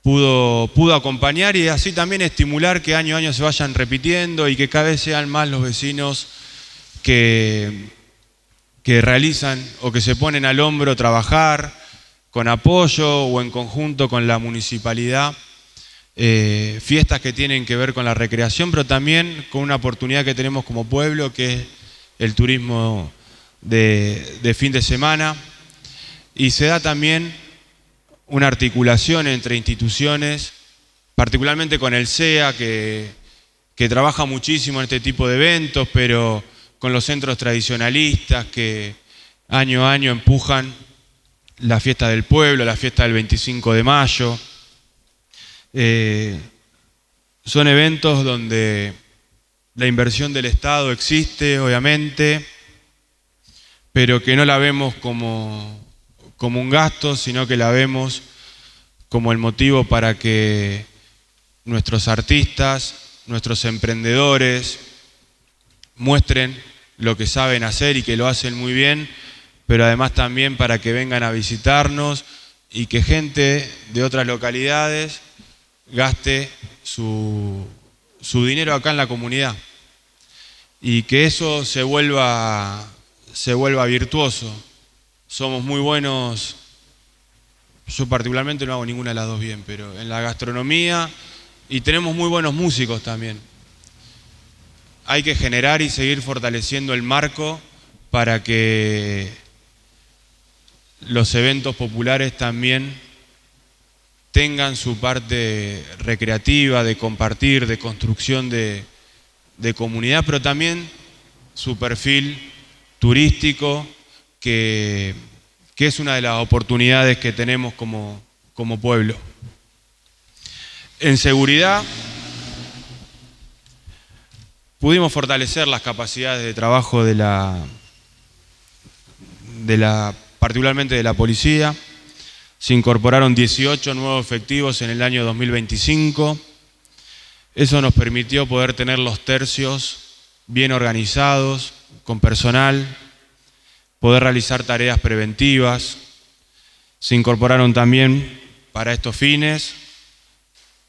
pudo acompañar y así también estimular que año a año se vayan repitiendo y que cada vez sean más los vecinos que realizan o que se ponen al hombro trabajar con apoyo o en conjunto con la municipalidad, fiestas que tienen que ver con la recreación, pero también con una oportunidad que tenemos como pueblo, que es el turismo de fin de semana. Y se da también una articulación entre instituciones, particularmente con el CEA, que trabaja muchísimo en este tipo de eventos, pero con los centros tradicionalistas que año a año empujan la fiesta del pueblo, la fiesta del 25 de mayo. Son eventos donde la inversión del Estado existe, obviamente, pero que no la vemos como un gasto, sino que la vemos como el motivo para que nuestros artistas, nuestros emprendedores muestren lo que saben hacer y que lo hacen muy bien, pero además también para que vengan a visitarnos y que gente de otras localidades gaste su dinero acá en la comunidad y que eso se vuelva virtuoso. Somos muy buenos, yo particularmente no hago ninguna de las dos bien, pero en la gastronomía, y tenemos muy buenos músicos también. Hay que generar y seguir fortaleciendo el marco para que los eventos populares también tengan su parte recreativa, de compartir, de construcción de comunidad, pero también su perfil turístico, que es una de las oportunidades que tenemos como pueblo. En seguridad, pudimos fortalecer las capacidades de trabajo particularmente de la policía. Se incorporaron 18 nuevos efectivos en el año 2025. Eso nos permitió poder tener los tercios bien organizados, con personal, poder realizar tareas preventivas. Se incorporaron también para estos fines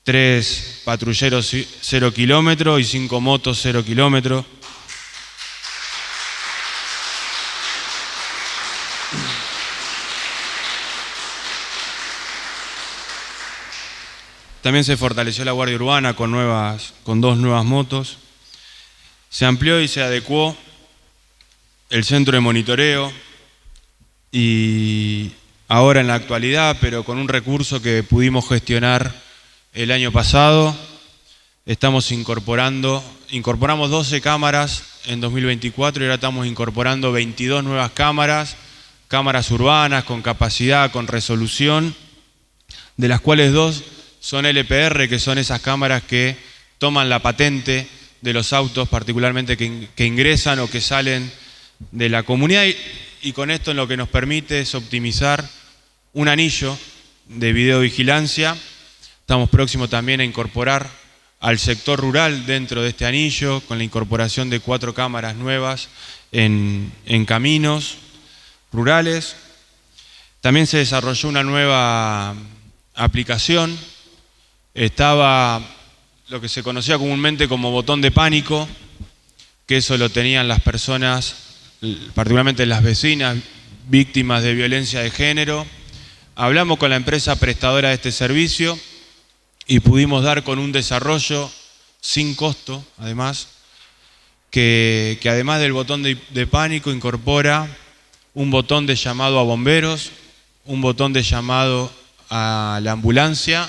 3 patrulleros 0 kilómetros y 5 motos 0 kilómetros. También se fortaleció la Guardia Urbana con 2 nuevas motos. Se amplió y se adecuó el centro de monitoreo y ahora en la actualidad, pero con un recurso que pudimos gestionar el año pasado, incorporamos 12 cámaras en 2024 y ahora estamos incorporando 22 nuevas cámaras urbanas con capacidad, con resolución, de las cuales 2 son LPR, que son esas cámaras que toman la patente de los autos, particularmente que ingresan o que salen de la comunidad, y con esto lo que nos permite es optimizar un anillo de videovigilancia. Estamos próximos también a incorporar al sector rural dentro de este anillo, con la incorporación de 4 cámaras nuevas en caminos rurales. También se desarrolló una nueva aplicación estaba lo que se conocía comúnmente como botón de pánico, que eso lo tenían las personas, particularmente las vecinas, víctimas de violencia de género. Hablamos con la empresa prestadora de este servicio y pudimos dar con un desarrollo sin costo, además, que además del botón de pánico incorpora un botón de llamado a bomberos, un botón de llamado a la ambulancia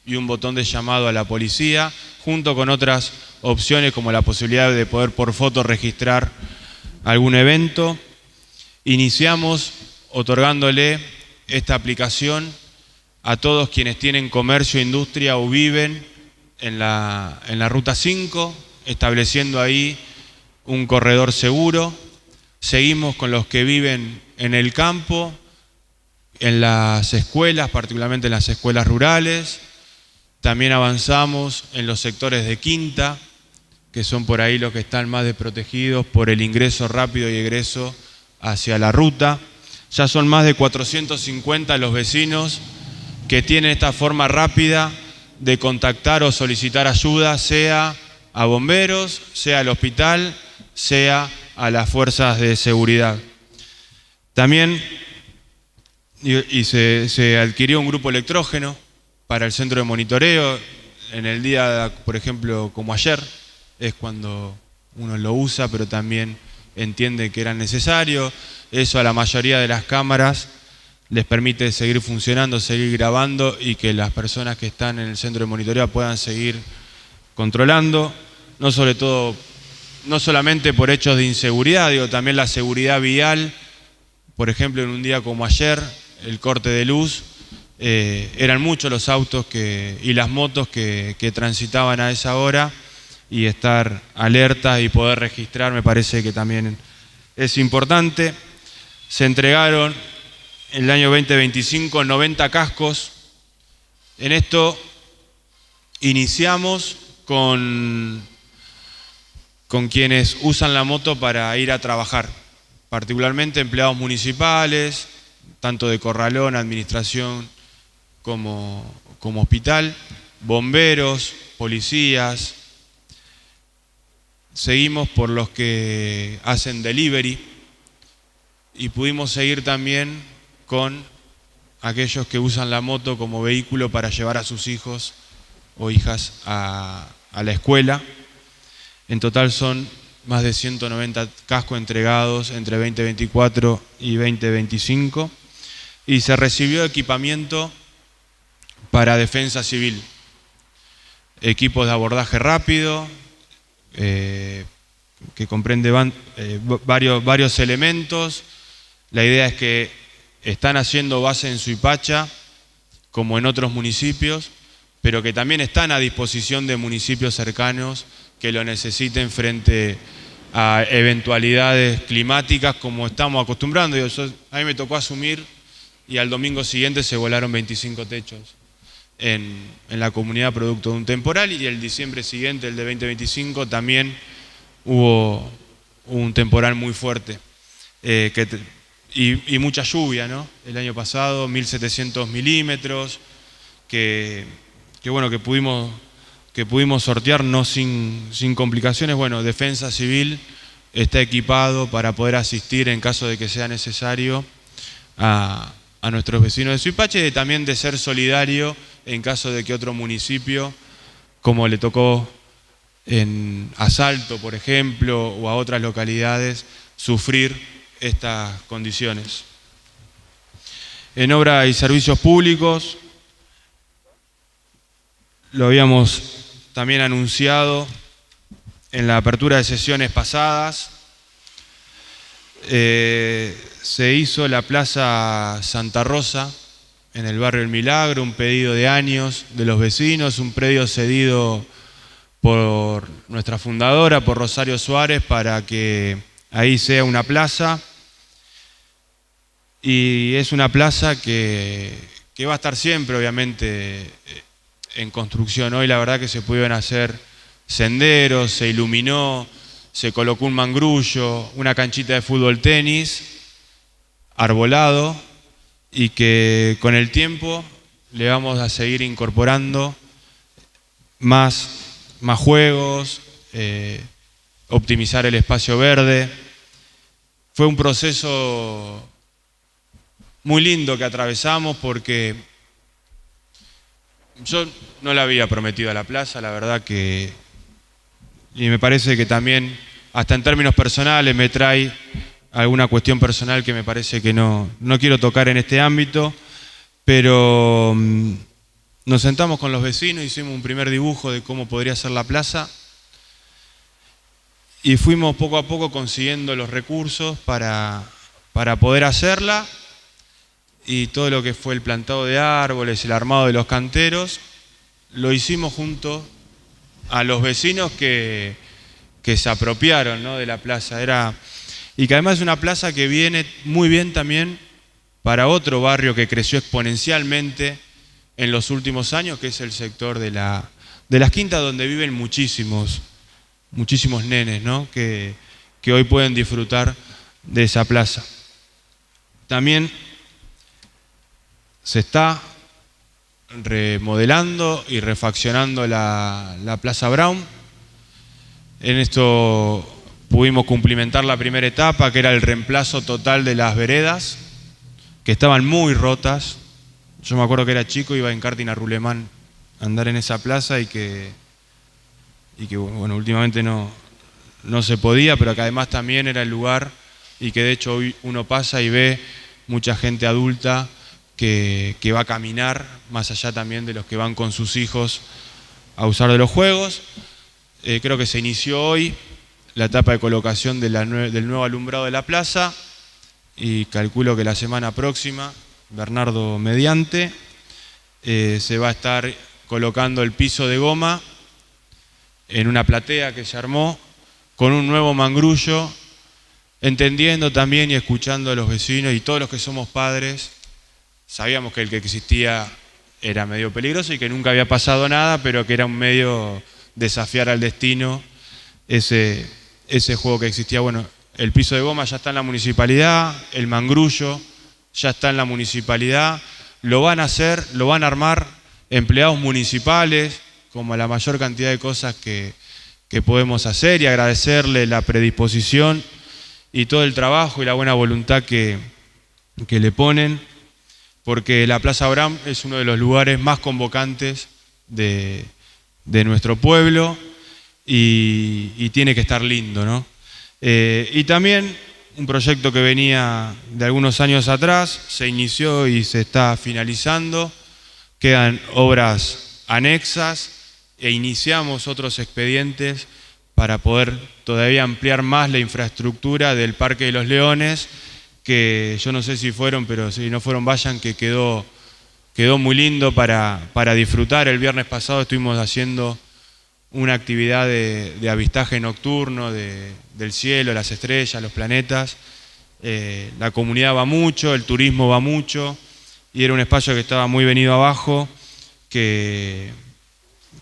y un botón de llamado a la policía, junto con otras opciones como la posibilidad de poder por foto registrar algún evento. Iniciamos otorgándole esta aplicación a todos quienes tienen comercio, industria o viven en la Ruta 5, estableciendo ahí un corredor seguro. Seguimos con los que viven en el campo, en las escuelas, particularmente en las escuelas rurales. También avanzamos en los sectores de quinta, que son por ahí los que están más desprotegidos por el ingreso rápido y egreso hacia la ruta. Ya son más de 450 los vecinos que tienen esta forma rápida de contactar o solicitar ayuda, sea a bomberos, sea al hospital, sea a las fuerzas de seguridad. También se adquirió un grupo electrógeno para el centro de monitoreo. En el día, por ejemplo, como ayer, es cuando uno lo usa, pero también entiende que era necesario. Eso a la mayoría de las cámaras les permite seguir funcionando, seguir grabando y que las personas que están en el centro de monitoreo puedan seguir controlando, no solamente por hechos de inseguridad, también la seguridad vial. Por ejemplo, en un día como ayer, el corte de luz, eran muchos los autos y las motos que transitaban a esa hora, y estar alerta y poder registrar me parece que también es importante. Se entregaron en el año 2025 90 cascos. En esto iniciamos con quienes usan la moto para ir a trabajar, particularmente empleados municipales, tanto de corralón, administración como hospital, bomberos, policías. Seguimos por los que hacen delivery y pudimos seguir también con aquellos que usan la moto como vehículo para llevar a sus hijos o hijas a la escuela. En total son más de 190 cascos entregados entre 2024 y 2025 y se recibió equipamiento para defensa civil, equipos de abordaje rápido, que comprende varios elementos. La idea es que están haciendo base en Suipacha, como en otros municipios, pero que también están a disposición de municipios cercanos que lo necesiten frente a eventualidades climáticas como estamos acostumbrando. A mí me tocó asumir y al domingo siguiente se volaron 25 techos en la comunidad producto de un temporal, y el diciembre siguiente, el de 2025, también hubo un temporal muy fuerte y mucha lluvia, ¿no? El año pasado 1.700 milímetros que pudimos sortear sin complicaciones. Bueno, Defensa Civil está equipado para poder asistir en caso de que sea necesario a nuestros vecinos de Suipacha, y también de ser solidario en caso de que otro municipio, como le tocó en Salto, por ejemplo, o a otras localidades, sufrir estas condiciones. En obra y servicios públicos, lo habíamos también anunciado en la apertura de sesiones pasadas. Se hizo la Plaza Santa Rosa en el barrio El Milagro, un pedido de años de los vecinos, un predio cedido por nuestra fundadora, por Rosario Suárez, para que ahí sea una plaza. Y es una plaza que va a estar siempre, obviamente, en construcción. Hoy la verdad que se pudieron hacer senderos, se iluminó, se colocó un mangrullo, una canchita de fútbol tenis, arbolado, y que con el tiempo le vamos a seguir incorporando más juegos, optimizar el espacio verde. Fue un proceso muy lindo que atravesamos porque yo no le había prometido a la plaza, la verdad que, y me parece que también, hasta en términos personales, me trae alguna cuestión personal que me parece que no quiero tocar en este ámbito, pero nos sentamos con los vecinos, hicimos un primer dibujo de cómo podría ser la plaza y fuimos poco a poco consiguiendo los recursos para poder hacerla, y todo lo que fue el plantado de árboles, el armado de los canteros, lo hicimos junto a los vecinos que se apropiaron, ¿no?, de la plaza. Y que además es una plaza que viene muy bien también para otro barrio que creció exponencialmente en los últimos años, que es el sector de las quintas, donde viven muchísimos nenes, ¿no?, que hoy pueden disfrutar de esa plaza. También se está remodelando y refaccionando la Plaza Brown. En esto pudimos cumplimentar la primera etapa, que era el reemplazo total de las veredas, que estaban muy rotas. Yo me acuerdo que era chico, iba en karting a Rulemán a andar en esa plaza y que bueno, últimamente no se podía, pero que además también era el lugar, y que de hecho hoy uno pasa y ve mucha gente adulta que va a caminar, más allá también de los que van con sus hijos a usar de los juegos. Creo que se inició hoy la etapa de colocación del nuevo alumbrado de la plaza, y calculo que la semana próxima, Bernardo mediante, se va a estar colocando el piso de goma en una platea que se armó con un nuevo mangrullo, entendiendo también y escuchando a los vecinos y todos los que somos padres. Sabíamos que el que existía era medio peligroso y que nunca había pasado nada, pero que era un medio desafiar al destino ese juego que existía. Bueno, el piso de goma ya está en la municipalidad, el mangrullo ya está en la municipalidad, lo van a hacer, lo van a armar empleados municipales, como la mayor cantidad de cosas que podemos hacer, y agradecerle la predisposición y todo el trabajo y la buena voluntad que le ponen, porque la Plaza Brown es uno de los lugares más convocantes de nuestro pueblo, y tiene que estar lindo, ¿no? Y también un proyecto que venía de algunos años atrás, se inició y se está finalizando, quedan obras anexas e iniciamos otros expedientes para poder todavía ampliar más la infraestructura del Parque de los Leones, que yo no sé si fueron, pero si no fueron vayan, que quedó muy lindo para disfrutar. El viernes pasado estuvimos haciendo una actividad de avistaje nocturno del cielo, las estrellas, los planetas. La comunidad va mucho, el turismo va mucho, y era un espacio que estaba muy venido abajo, que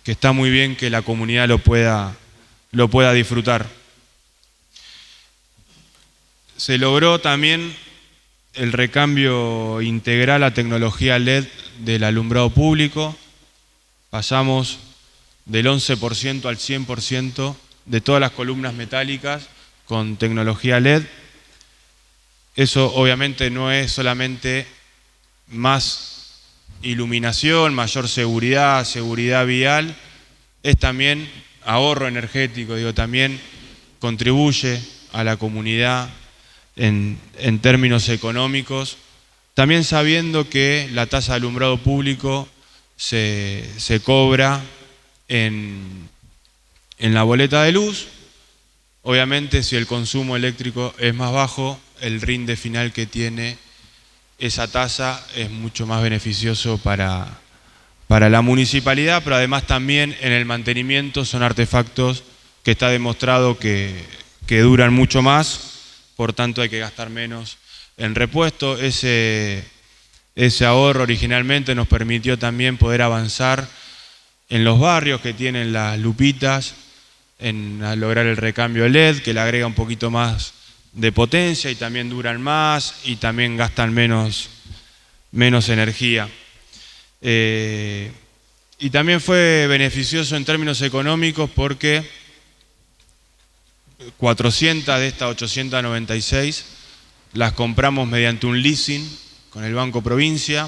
está muy bien que la comunidad lo pueda disfrutar. Se logró también el recambio integral a tecnología LED del alumbrado público. Pasamos del 11% al 100% de todas las columnas metálicas con tecnología LED. Eso obviamente no es solamente más iluminación, mayor seguridad vial, es también ahorro energético, también contribuye a la comunidad en términos económicos, también sabiendo que la tasa de alumbrado público se cobra en la boleta de luz. Obviamente, si el consumo eléctrico es más bajo, el rinde final que tiene esa tasa es mucho más beneficioso para la municipalidad, pero además también en el mantenimiento son artefactos que está demostrado que duran mucho más. Por tanto, hay que gastar menos en repuesto. Ese ahorro originalmente nos permitió también poder avanzar en los barrios que tienen las lupitas, en lograr el recambio LED, que le agrega un poquito más de potencia y también duran más y también gastan menos energía. Y también fue beneficioso en términos económicos porque 400 de estas 896 las compramos mediante un leasing con el Banco Provincia.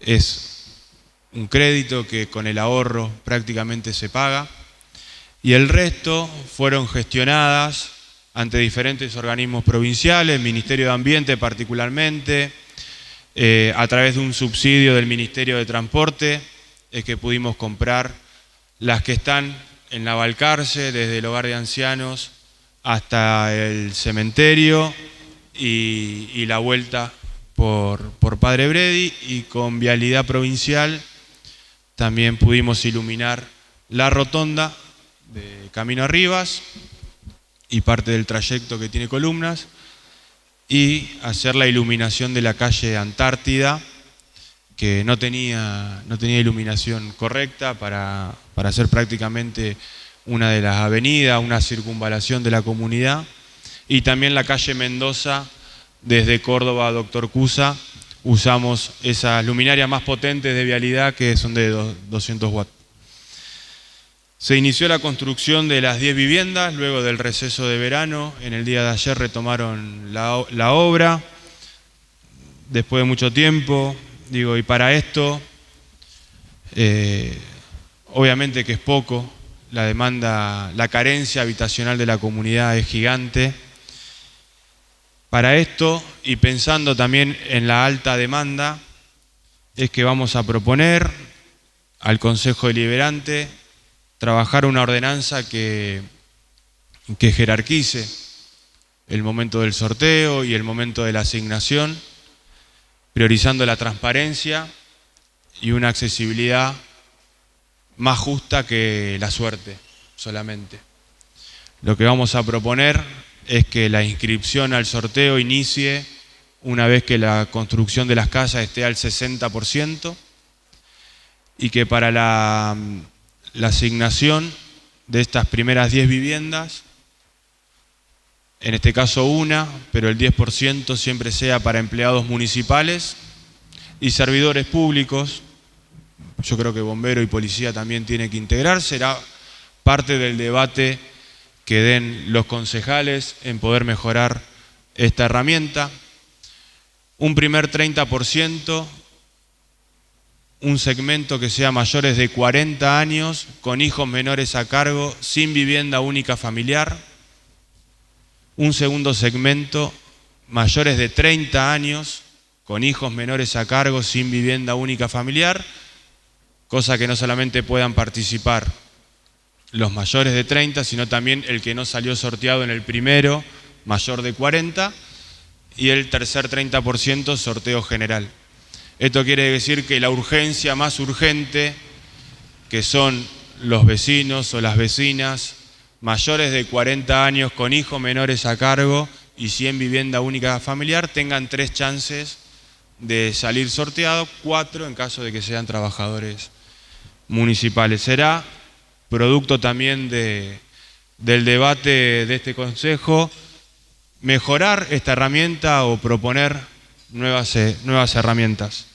Es un crédito que con el ahorro prácticamente se paga. Y el resto fueron gestionadas ante diferentes organismos provinciales, Ministerio de Ambiente particularmente, a través de un subsidio del Ministerio de Transporte, es que pudimos comprar las que están en la Balcarce, desde el hogar de ancianos hasta el cementerio y la vuelta por Padre Bredy, y con Vialidad Provincial también pudimos iluminar la rotonda de Camino a Rivas y parte del trayecto que tiene columnas, y hacer la iluminación de la calle Antártida, que no tenía iluminación correcta para hacer prácticamente una de las avenidas, una circunvalación de la comunidad, y también la calle Mendoza, desde Córdoba a Doctor Cusa, usamos esas luminarias más potentes de vialidad que son de 200 watts. Se inició la construcción de las 10 viviendas, luego del receso de verano. En el día de ayer retomaron la obra, después de mucho tiempo. Y para esto, obviamente que es poco, la demanda, la carencia habitacional de la comunidad es gigante. Para esto, y pensando también en la alta demanda, es que vamos a proponer al Consejo Deliberante trabajar una ordenanza que jerarquice el momento del sorteo y el momento de la asignación, priorizando la transparencia y una accesibilidad más justa que la suerte solamente. Lo que vamos a proponer es que la inscripción al sorteo inicie una vez que la construcción de las casas esté al 60%, y que para la asignación de estas primeras 10 viviendas, en este caso una, pero el 10% siempre sea para empleados municipales y servidores públicos. Yo creo que bombero y policía también tienen que integrarse. Será parte del debate que den los concejales en poder mejorar esta herramienta. Un primer 30%, un segmento que sea mayores de 40 años, con hijos menores a cargo, sin vivienda única familiar. Un segundo segmento, mayores de 30 años, con hijos menores a cargo, sin vivienda única familiar, cosa que no solamente puedan participar los mayores de 30, sino también el que no salió sorteado en el primero, mayor de 40, y el tercer 30%, sorteo general. Esto quiere decir que la urgencia más urgente, que son los vecinos o las vecinas mayores de 40 años con hijos menores a cargo y 100 vivienda única familiar, tengan 3 chances de salir sorteados, 4 en caso de que sean trabajadores municipales. Será producto también del debate de este Consejo mejorar esta herramienta o proponer nuevas herramientas.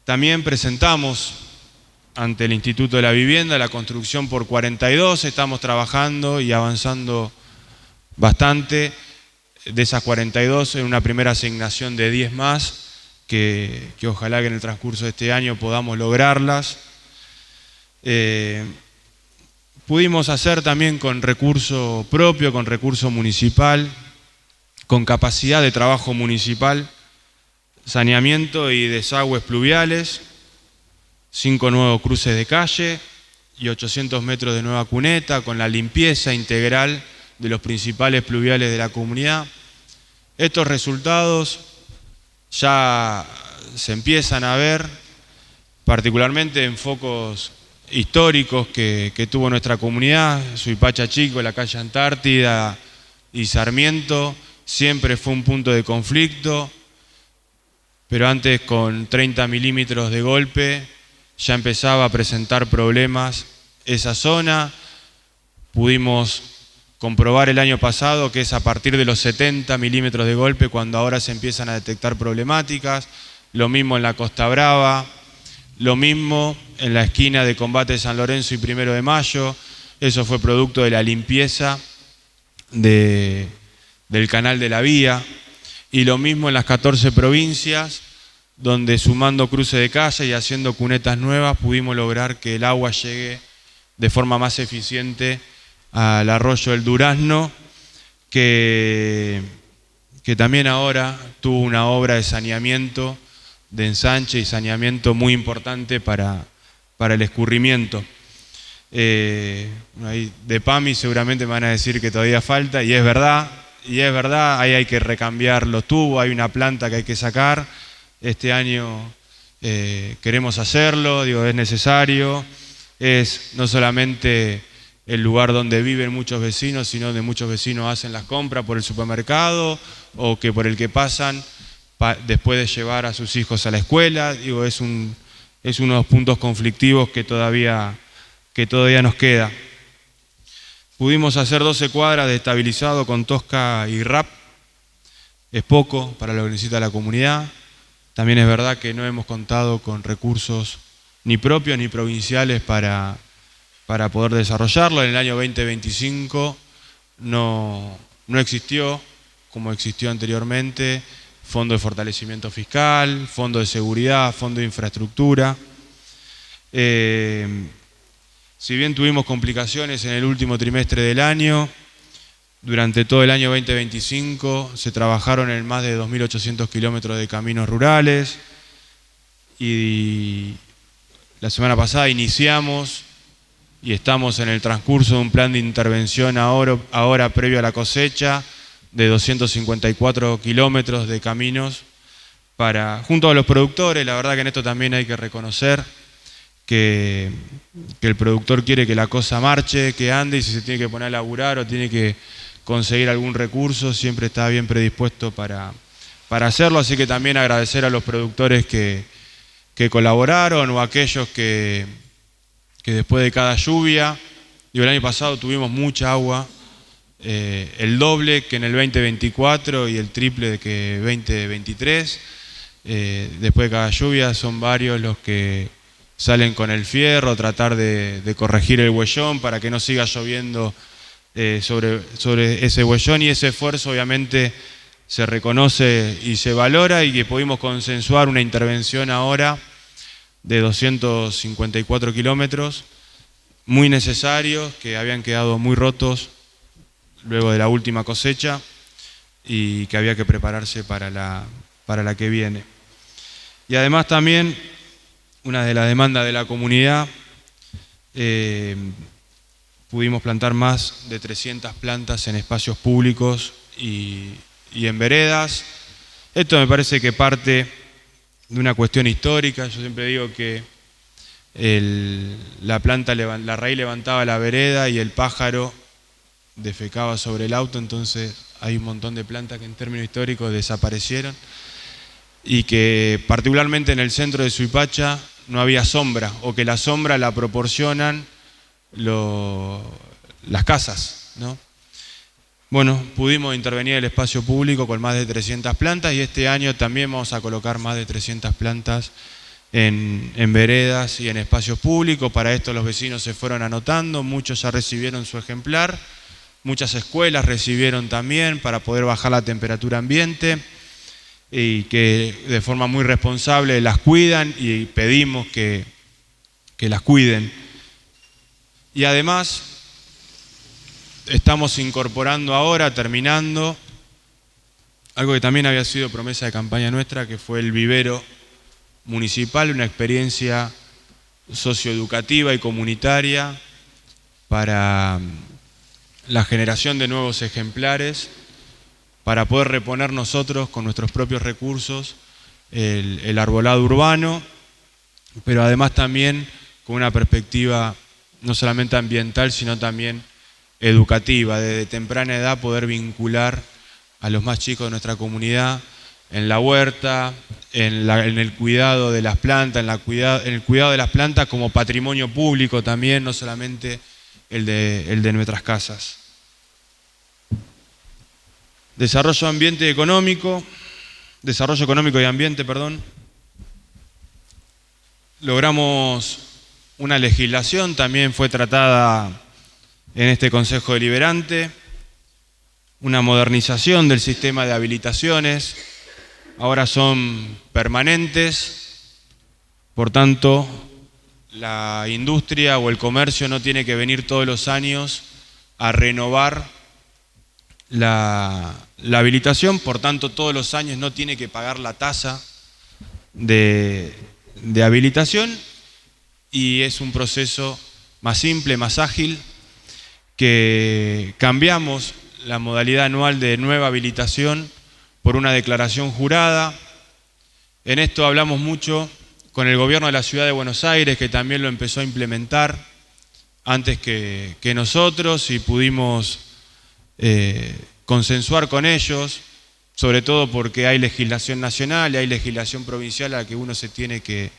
También presentamos ante el Instituto de la Vivienda la construcción por 42, estamos trabajando y avanzando bastante. De esas 42, en una primera asignación de 10 más, que ojalá que en el transcurso de este año podamos lograrlas. Pudimos hacer también con recurso propio, con recurso municipal, con capacidad de trabajo municipal, saneamiento y desagües pluviales, 5 nuevos cruces de calle y 800 metros de nueva cuneta, con la limpieza integral de los principales pluviales de la comunidad. Estos resultados ya se empiezan a ver, particularmente en focos históricos que tuvo nuestra comunidad. Suipacha Chico, la calle Antártida y Sarmiento, siempre fue un punto de conflicto, pero antes con 30 milímetros de golpe ya empezaba a presentar problemas esa zona. Pudimos comprobar el año pasado que es a partir de los 70 milímetros de golpe cuando ahora se empiezan a detectar problemáticas. lo mismo en la Costa Brava, lo mismo en la esquina de Combate de San Lorenzo y 1 de Mayo. Eso fue producto de la limpieza del canal de la vía. Y lo mismo en las 14 provincias, donde sumando cruce de calle y haciendo cunetas nuevas pudimos lograr que el agua llegue de forma más eficiente al arroyo del Durazno, que también ahora tuvo una obra de saneamiento, de ensanche y saneamiento muy importante para el escurrimiento. De PAMI seguramente me van a decir que todavía falta, y es verdad, ahí hay que recambiar los tubos, hay una planta que hay que sacar. Este año queremos hacerlo, es necesario, es no solamente el lugar donde viven muchos vecinos, sino donde muchos vecinos hacen las compras por el supermercado o que por el que pasan después de llevar a sus hijos a la escuela. Es uno de los puntos conflictivos que todavía nos queda. Pudimos hacer 12 cuadras de estabilizado con Tosca y RAP. Es poco para lo que necesita la comunidad. También es verdad que no hemos contado con recursos ni propios ni provinciales para poder desarrollarlo. En el año 2025 no existió, como existió anteriormente, fondo de fortalecimiento fiscal, fondo de seguridad, fondo de infraestructura. Si bien tuvimos complicaciones en el último trimestre del año, durante todo el año 2025 se trabajaron en más de 2.800 kilómetros de caminos rurales, y la semana pasada iniciamos y estamos en el transcurso de un plan de intervención ahora previo a la cosecha de 254 kilómetros de caminos junto a los productores. La verdad que en esto también hay que reconocer que el productor quiere que la cosa marche, que ande, y si se tiene que poner a laburar o tiene que conseguir algún recurso, siempre está bien predispuesto para hacerlo. Así que también agradecer a los productores que colaboraron, o a aquellos que después de cada lluvia, el año pasado tuvimos mucha agua, el doble que en el 2024 y el triple de que 2023. Después de cada lluvia son varios los que salen con el fierro, tratar de corregir el huellón para que no siga lloviendo sobre ese huellón, y ese esfuerzo obviamente se reconoce y se valora, y que pudimos consensuar una intervención ahora de 254 kilómetros, muy necesarios, que habían quedado muy rotos luego de la última cosecha y que había que prepararse para la que viene. Y además también, una de las demandas de la comunidad, pudimos plantar más de 300 plantas en espacios públicos y en veredas. Esto me parece que parte de una cuestión histórica. Yo siempre digo que la raíz levantaba la vereda y el pájaro defecaba sobre el auto, entonces hay un montón de plantas que en términos históricos desaparecieron, y que particularmente en el centro de Suipacha no había sombra, o que la sombra la proporcionan las casas, ¿no? Bueno, pudimos intervenir el espacio público con más de 300 plantas, y este año también vamos a colocar más de 300 plantas en veredas y en espacios públicos. Para esto los vecinos se fueron anotando, muchos ya recibieron su ejemplar, muchas escuelas recibieron también para poder bajar la temperatura ambiente, y que de forma muy responsable las cuidan, y pedimos que las cuiden. Y además estamos incorporando ahora, terminando, algo que también había sido promesa de campaña nuestra, que fue el vivero municipal, una experiencia socioeducativa y comunitaria para la generación de nuevos ejemplares, para poder reponer nosotros con nuestros propios recursos el arbolado urbano, pero además también con una perspectiva no solamente ambiental, sino también educativa, desde temprana edad poder vincular a los más chicos de nuestra comunidad en la huerta, en el cuidado de las plantas, en el cuidado de las plantas como patrimonio público también, no solamente el de nuestras casas. Desarrollo económico y ambiente, perdón. logramos una legislación, también fue tratada en este Consejo Deliberante, una modernización del sistema de habilitaciones, ahora son permanentes, por tanto, la industria o el comercio no tiene que venir todos los años a renovar la habilitación, por tanto, todos los años no tiene que pagar la tasa de habilitación y es un proceso más simple, más ágil, que cambiamos la modalidad anual de nueva habilitación por una declaración jurada. En esto hablamos mucho con el gobierno de la Ciudad de Buenos Aires, que también lo empezó a implementar antes que nosotros y pudimos consensuar con ellos, sobre todo porque hay legislación nacional y hay legislación provincial a la que uno se tiene que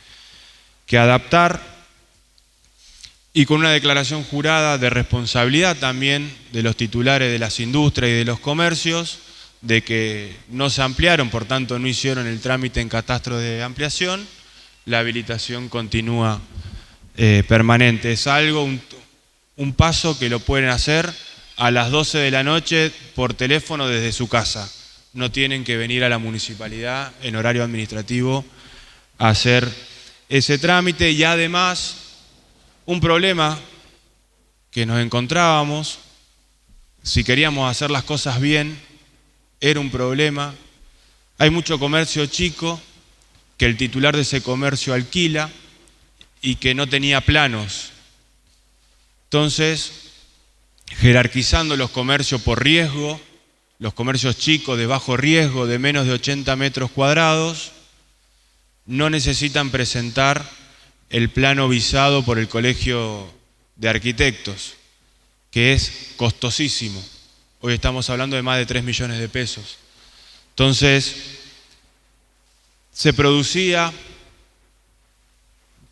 adaptar, y con una declaración jurada de responsabilidad también de los titulares de las industrias y de los comercios, de que no se ampliaron, por tanto no hicieron el trámite en catastro de ampliación, la habilitación continúa permanente. Es algo, un paso que lo pueden hacer a las 12 de la noche por teléfono desde su casa. No tienen que venir a la municipalidad en horario administrativo a hacer ese trámite. Y además, un problema que nos encontrábamos, si queríamos hacer las cosas bien, era un problema. Hay mucho comercio chico que el titular de ese comercio alquila y que no tenía planos. Entonces, jerarquizando los comercios por riesgo, los comercios chicos de bajo riesgo, de menos de 80 metros cuadrados, no necesitan presentar el plano visado por el Colegio de Arquitectos, que es costosísimo. Hoy estamos hablando de más de 3 millones de pesos. Entonces, se producía,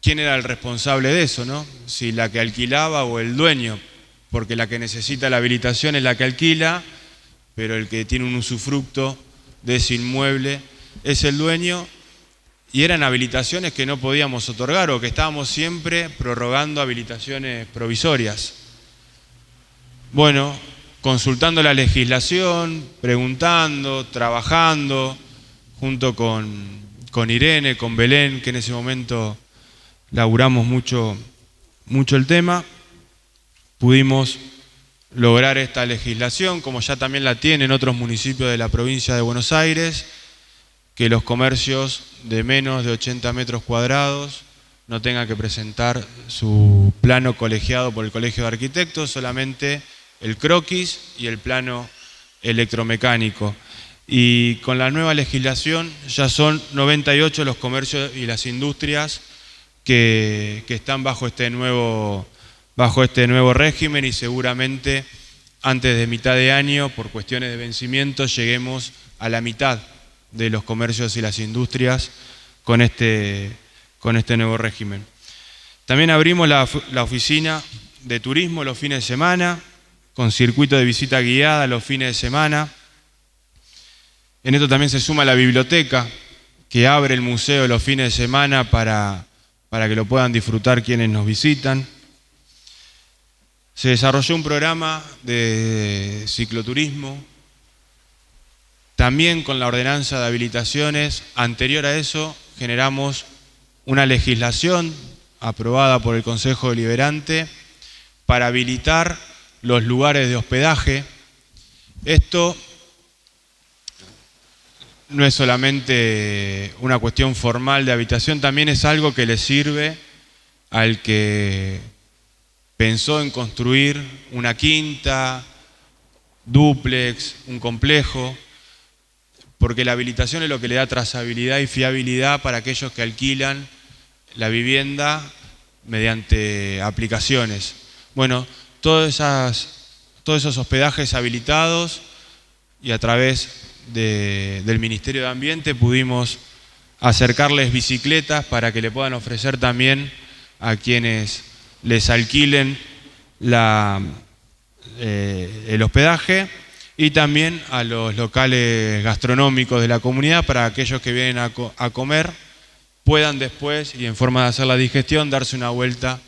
¿quién era el responsable de eso, no? Si la que alquilaba o el dueño, porque la que necesita la habilitación es la que alquila, pero el que tiene un usufructo de ese inmueble es el dueño. Y eran habilitaciones que no podíamos otorgar o que estábamos siempre prorrogando habilitaciones provisorias. Bueno, consultando la legislación, preguntando, trabajando, junto con Irene, con Belén, que en ese momento laburamos mucho el tema, pudimos lograr esta legislación, como ya también la tienen otros municipios de la provincia de Buenos Aires, que los comercios de menos de 80 metros cuadrados no tengan que presentar su plano colegiado por el Colegio de Arquitectos, solamente el croquis y el plano electromecánico. Y con la nueva legislación ya son 98 los comercios y las industrias que están bajo este nuevo régimen, y seguramente antes de mitad de año, por cuestiones de vencimiento, lleguemos a la mitad de los comercios y las industrias con este nuevo régimen. También abrimos la oficina de turismo los fines de semana, con circuito de visita guiada los fines de semana. En esto también se suma la biblioteca, que abre el museo los fines de semana para que lo puedan disfrutar quienes nos visitan. Se desarrolló un programa de cicloturismo, también con la ordenanza de habilitaciones. Anterior a eso, generamos una legislación aprobada por el Consejo Deliberante para habilitar los lugares de hospedaje. Esto no es solamente una cuestión formal de habitación, también es algo que le sirve al que pensó en construir una quinta, dúplex, un complejo, porque la habilitación es lo que le da trazabilidad y fiabilidad para aquellos que alquilan la vivienda mediante aplicaciones. Bueno, todos esos hospedajes habilitados, y a través del Ministerio de Ambiente pudimos acercarles bicicletas para que le puedan ofrecer también a quienes les alquilen el hospedaje, y también a los locales gastronómicos de la comunidad para aquellos que vienen a comer puedan después, y en forma de hacer la digestión, darse una vuelta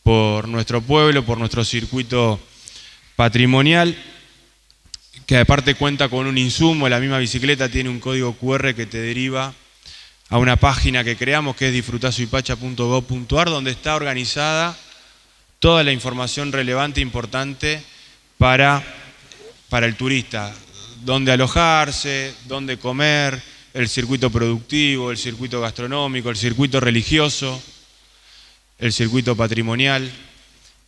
por nuestro pueblo, por nuestro circuito patrimonial, que aparte cuenta con un insumo. La misma bicicleta tiene un código QR que te deriva a una página que creamos, que es disfrutasuipacha.gov.ar, donde está organizada toda la información relevante e importante para el turista: dónde alojarse, dónde comer, el circuito productivo, el circuito gastronómico, el circuito religioso, el circuito patrimonial.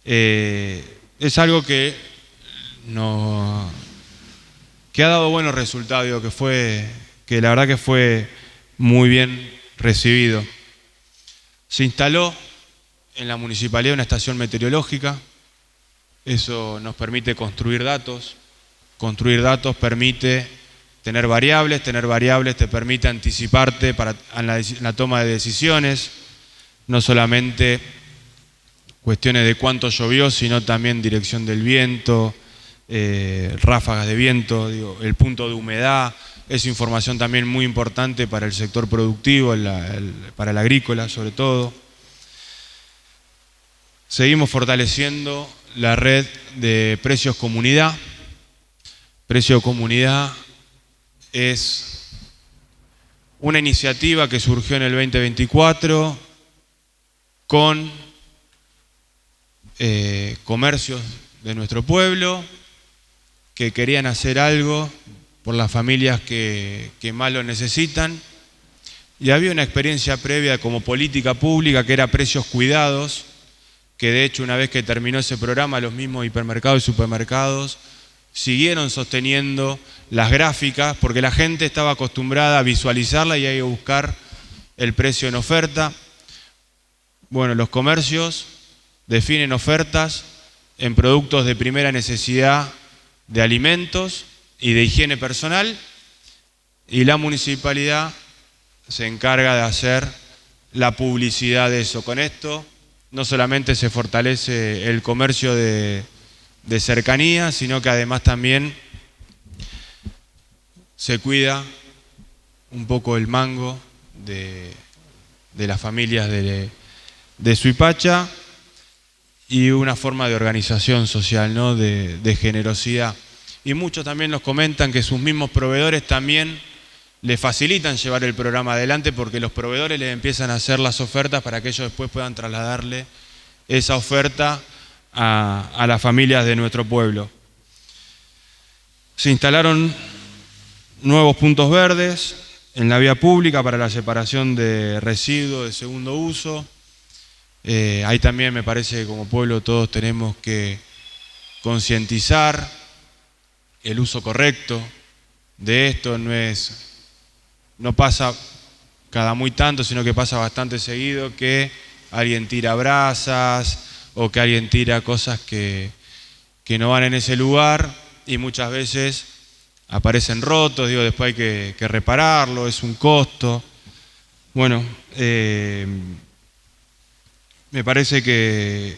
Es algo que ha dado buenos resultados, digo, que la verdad que fue muy bien recibido. Se instaló en la municipalidad una estación meteorológica. Eso nos permite construir datos. Construir datos permite tener variables te permite anticiparte en la toma de decisiones, no solamente cuestiones de cuánto llovió, sino también dirección del viento, ráfagas de viento, el punto de humedad. Es información también muy importante para el sector productivo, para el agrícola sobre todo. Seguimos fortaleciendo la red de precios comunidad. Precio Comunidad es una iniciativa que surgió en el 2024 con comercios de nuestro pueblo que querían hacer algo por las familias que más lo necesitan, y había una experiencia previa como política pública que era Precios Cuidados, que de hecho una vez que terminó ese programa los mismos hipermercados y supermercados siguieron sosteniendo las gráficas porque la gente estaba acostumbrada a visualizarla y a ir a buscar el precio en oferta. Bueno, los comercios definen ofertas en productos de primera necesidad, de alimentos y de higiene personal, y la municipalidad se encarga de hacer la publicidad de eso. Con esto no solamente se fortalece el comercio de cercanía, sino que además también se cuida un poco el mango de las familias de Suipacha, y una forma de organización social, ¿no? de generosidad. Y muchos también nos comentan que sus mismos proveedores también les facilitan llevar el programa adelante, porque los proveedores les empiezan a hacer las ofertas para que ellos después puedan trasladarle esa oferta a las familias de nuestro pueblo. Se instalaron nuevos puntos verdes en la vía pública para la separación de residuos de segundo uso. Ahí también me parece que como pueblo todos tenemos que concientizar el uso correcto de esto. No pasa cada muy tanto, sino que pasa bastante seguido que alguien tira brasas o que alguien tira cosas que no van en ese lugar, y muchas veces aparecen rotos. Después hay que repararlo, es un costo. Bueno, me parece que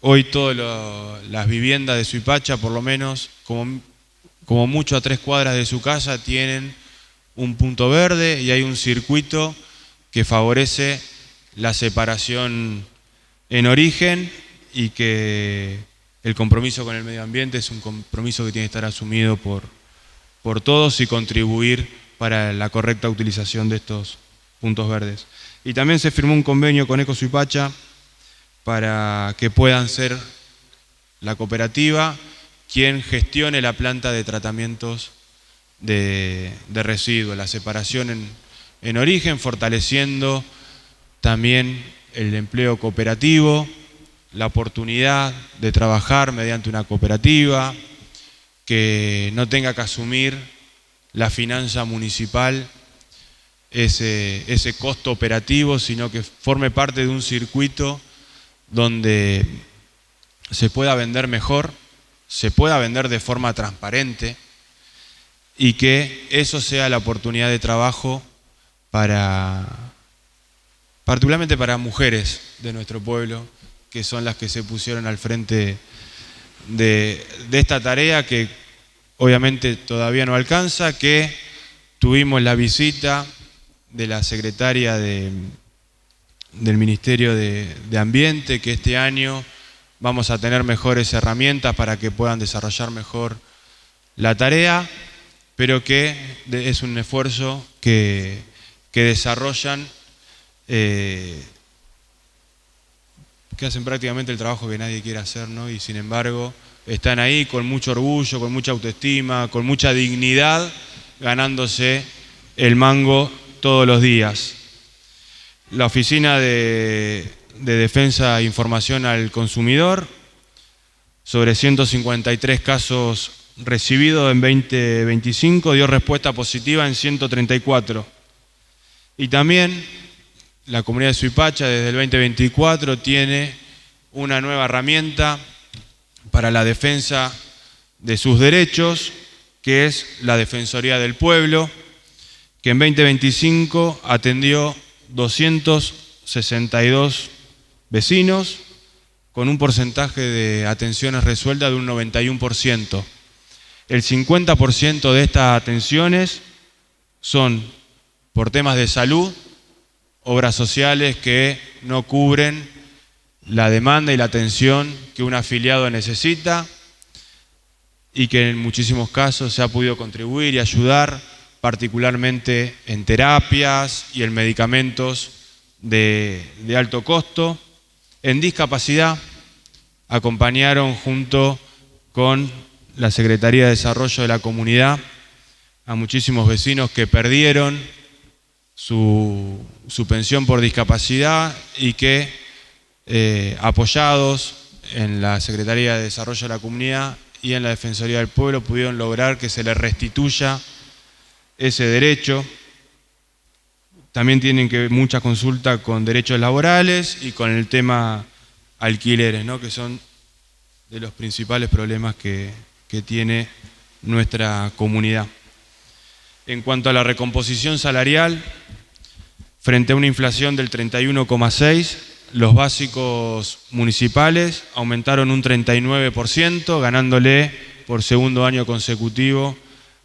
hoy todas las viviendas de Suipacha, por lo menos, como mucho a 3 cuadras de su casa, tienen un punto verde, y hay un circuito que favorece la separación en origen, y que el compromiso con el medio ambiente es un compromiso que tiene que estar asumido por todos y contribuir para la correcta utilización de estos puntos verdes. Y también se firmó un convenio con Eco Suipacha para que puedan ser la cooperativa quien gestione la planta de tratamientos de residuos, la separación en origen, fortaleciendo también el empleo cooperativo, la oportunidad de trabajar mediante una cooperativa, que no tenga que asumir la finanza municipal ese costo operativo, sino que forme parte de un circuito donde se pueda vender mejor, se pueda vender de forma transparente, y que eso sea la oportunidad de trabajo particularmente para mujeres de nuestro pueblo, que son las que se pusieron al frente de esta tarea, que obviamente todavía no alcanza, que tuvimos la visita de la secretaria de del Ministerio de Ambiente, que este año vamos a tener mejores herramientas para que puedan desarrollar mejor la tarea, pero que es un esfuerzo que desarrollan, que hacen prácticamente el trabajo que nadie quiere hacer, ¿no? Y sin embargo están ahí con mucho orgullo, con mucha autoestima, con mucha dignidad, ganándose el mango todos los días. La Oficina de Defensa e Información al Consumidor, sobre 153 casos recibidos en 2025, dio respuesta positiva en 134. Y también la comunidad de Suipacha desde el 2024 tiene una nueva herramienta para la defensa de sus derechos, que es la Defensoría del Pueblo, que en 2025 atendió 262 vecinos con un porcentaje de atenciones resueltas de un 91%. El 50% de estas atenciones son por temas de salud, obras sociales que no cubren la demanda y la atención que un afiliado necesita y que en muchísimos casos se ha podido contribuir y ayudar, particularmente en terapias y en medicamentos de alto costo. En discapacidad acompañaron junto con la Secretaría de Desarrollo de la Comunidad a muchísimos vecinos que perdieron su pensión por discapacidad y que apoyados en la Secretaría de Desarrollo de la Comunidad y en la Defensoría del Pueblo pudieron lograr que se les restituya ese derecho. También tienen que ver mucha consulta con derechos laborales y con el tema alquileres, ¿no? Que son de los principales problemas que tiene nuestra comunidad. En cuanto a la recomposición salarial, frente a una inflación del 31,6%, los básicos municipales aumentaron un 39%, ganándole por segundo año consecutivo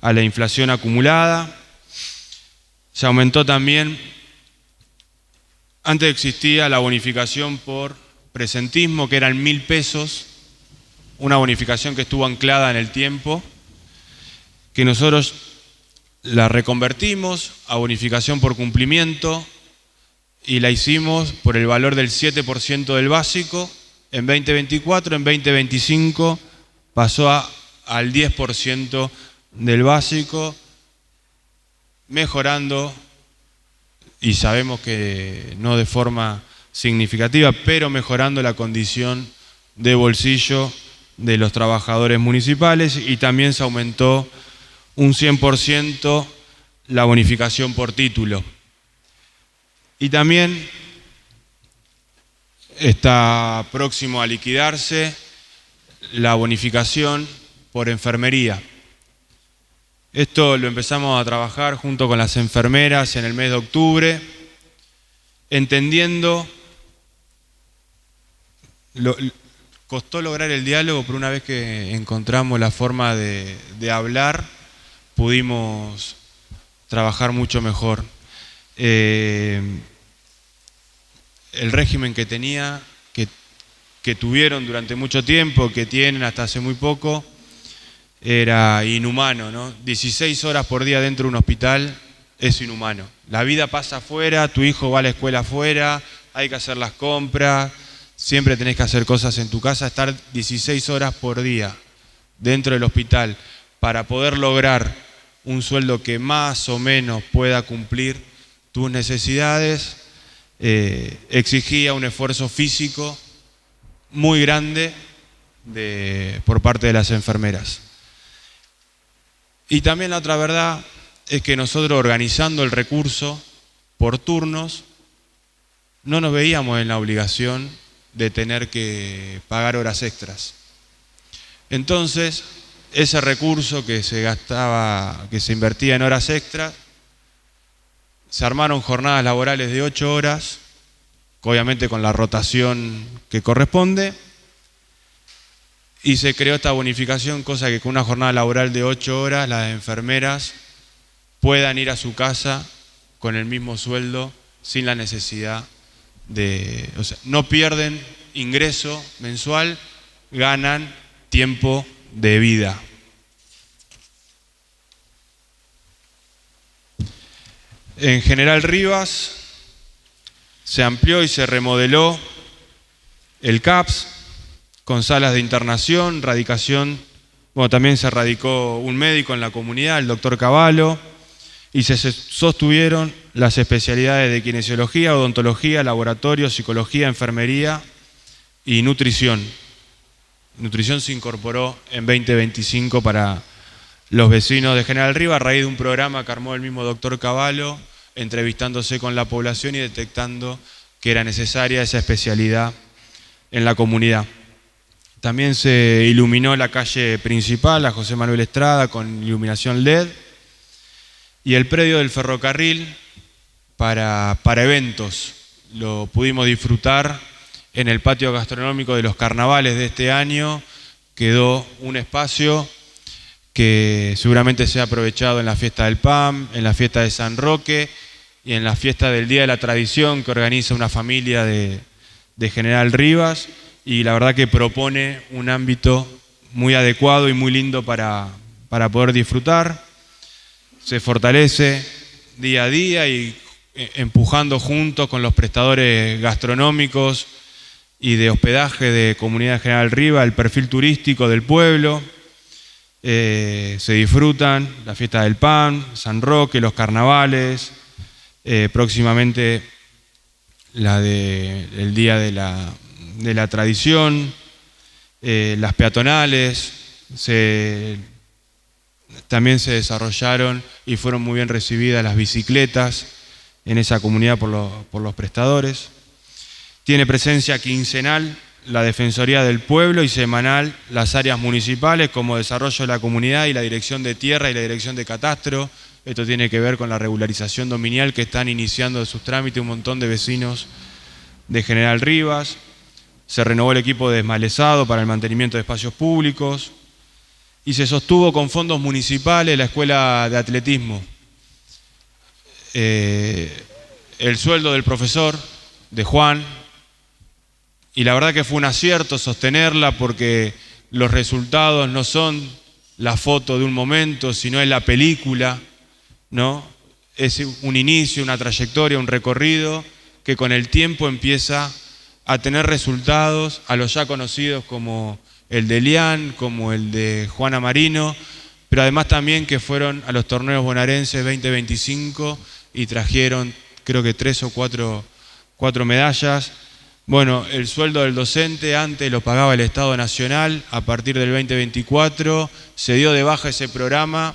a la inflación acumulada. Se aumentó también, antes existía la bonificación por presentismo, que eran 1.000 pesos, una bonificación que estuvo anclada en el tiempo, que nosotros la reconvertimos a bonificación por cumplimiento y la hicimos por el valor del 7% del básico en 2024, en 2025 pasó al 10% del básico, mejorando, y sabemos que no de forma significativa, pero mejorando la condición de bolsillo de los trabajadores municipales, y también se aumentó un 100% la bonificación por título. Y también está próximo a liquidarse la bonificación por enfermería. Esto lo empezamos a trabajar junto con las enfermeras en el mes de octubre, entendiendo, costó lograr el diálogo, pero una vez que encontramos la forma de hablar, pudimos trabajar mucho mejor. El régimen que tuvieron durante mucho tiempo, que tienen hasta hace muy poco, era inhumano, ¿no? 16 horas por día dentro de un hospital es inhumano. La vida pasa afuera, tu hijo va a la escuela afuera, hay que hacer las compras, siempre tenés que hacer cosas en tu casa, estar 16 horas por día dentro del hospital para poder lograr un sueldo que más o menos pueda cumplir tus necesidades, exigía un esfuerzo físico muy grande por parte de las enfermeras. Y también la otra verdad es que nosotros, organizando el recurso por turnos, no nos veíamos en la obligación de tener que pagar horas extras. Entonces, ese recurso que se gastaba, que se invertía en horas extras, se armaron jornadas laborales de 8 horas, obviamente con la rotación que corresponde, y se creó esta bonificación, cosa que con una jornada laboral de 8 horas las enfermeras puedan ir a su casa con el mismo sueldo sin la necesidad o sea, no pierden ingreso mensual, ganan tiempo de vida. En General Rivas se amplió y se remodeló el CAPS con salas de internación, radicación. Bueno, también se radicó un médico en la comunidad, el doctor Cavallo, y se sostuvieron las especialidades de kinesiología, odontología, laboratorio, psicología, enfermería y nutrición. Nutrición se incorporó en 2025 para los vecinos de General Rivas a raíz de un programa que armó el mismo doctor Cavallo, entrevistándose con la población y detectando que era necesaria esa especialidad en la comunidad. También se iluminó la calle principal, a José Manuel Estrada, con iluminación LED, y el predio del ferrocarril para eventos. Lo pudimos disfrutar en el patio gastronómico de los carnavales de este año. Quedó un espacio que seguramente se ha aprovechado en la fiesta del PAM, en la fiesta de San Roque y en la fiesta del Día de la Tradición que organiza una familia de General Rivas, y la verdad que propone un ámbito muy adecuado y muy lindo para poder disfrutar. Se fortalece día a día y empujando juntos con los prestadores gastronómicos y de hospedaje de Comunidad General Rivas el perfil turístico del pueblo. Se disfrutan la fiesta del PAN, San Roque, los carnavales, próximamente el Día de la Tradición, las peatonales, también se desarrollaron y fueron muy bien recibidas las bicicletas en esa comunidad por los prestadores. Tiene presencia quincenal la Defensoría del Pueblo y semanal las áreas municipales como Desarrollo de la Comunidad y la Dirección de Tierra y la Dirección de Catastro. Esto tiene que ver con la regularización dominial que están iniciando sus trámites un montón de vecinos de General Rivas. Se renovó el equipo de desmalezado para el mantenimiento de espacios públicos y se sostuvo con fondos municipales la escuela de atletismo. El sueldo del profesor, de Juan, y la verdad que fue un acierto sostenerla porque los resultados no son la foto de un momento, sino es la película, ¿no? Es un inicio, una trayectoria, un recorrido que con el tiempo empieza a tener resultados, a los ya conocidos como el de Elian, como el de Juana Marino, pero además también que fueron a los torneos bonaerenses 2025 y trajeron creo que 3 o 4 medallas. Bueno, el sueldo del docente antes lo pagaba el Estado Nacional, a partir del 2024 se dio de baja ese programa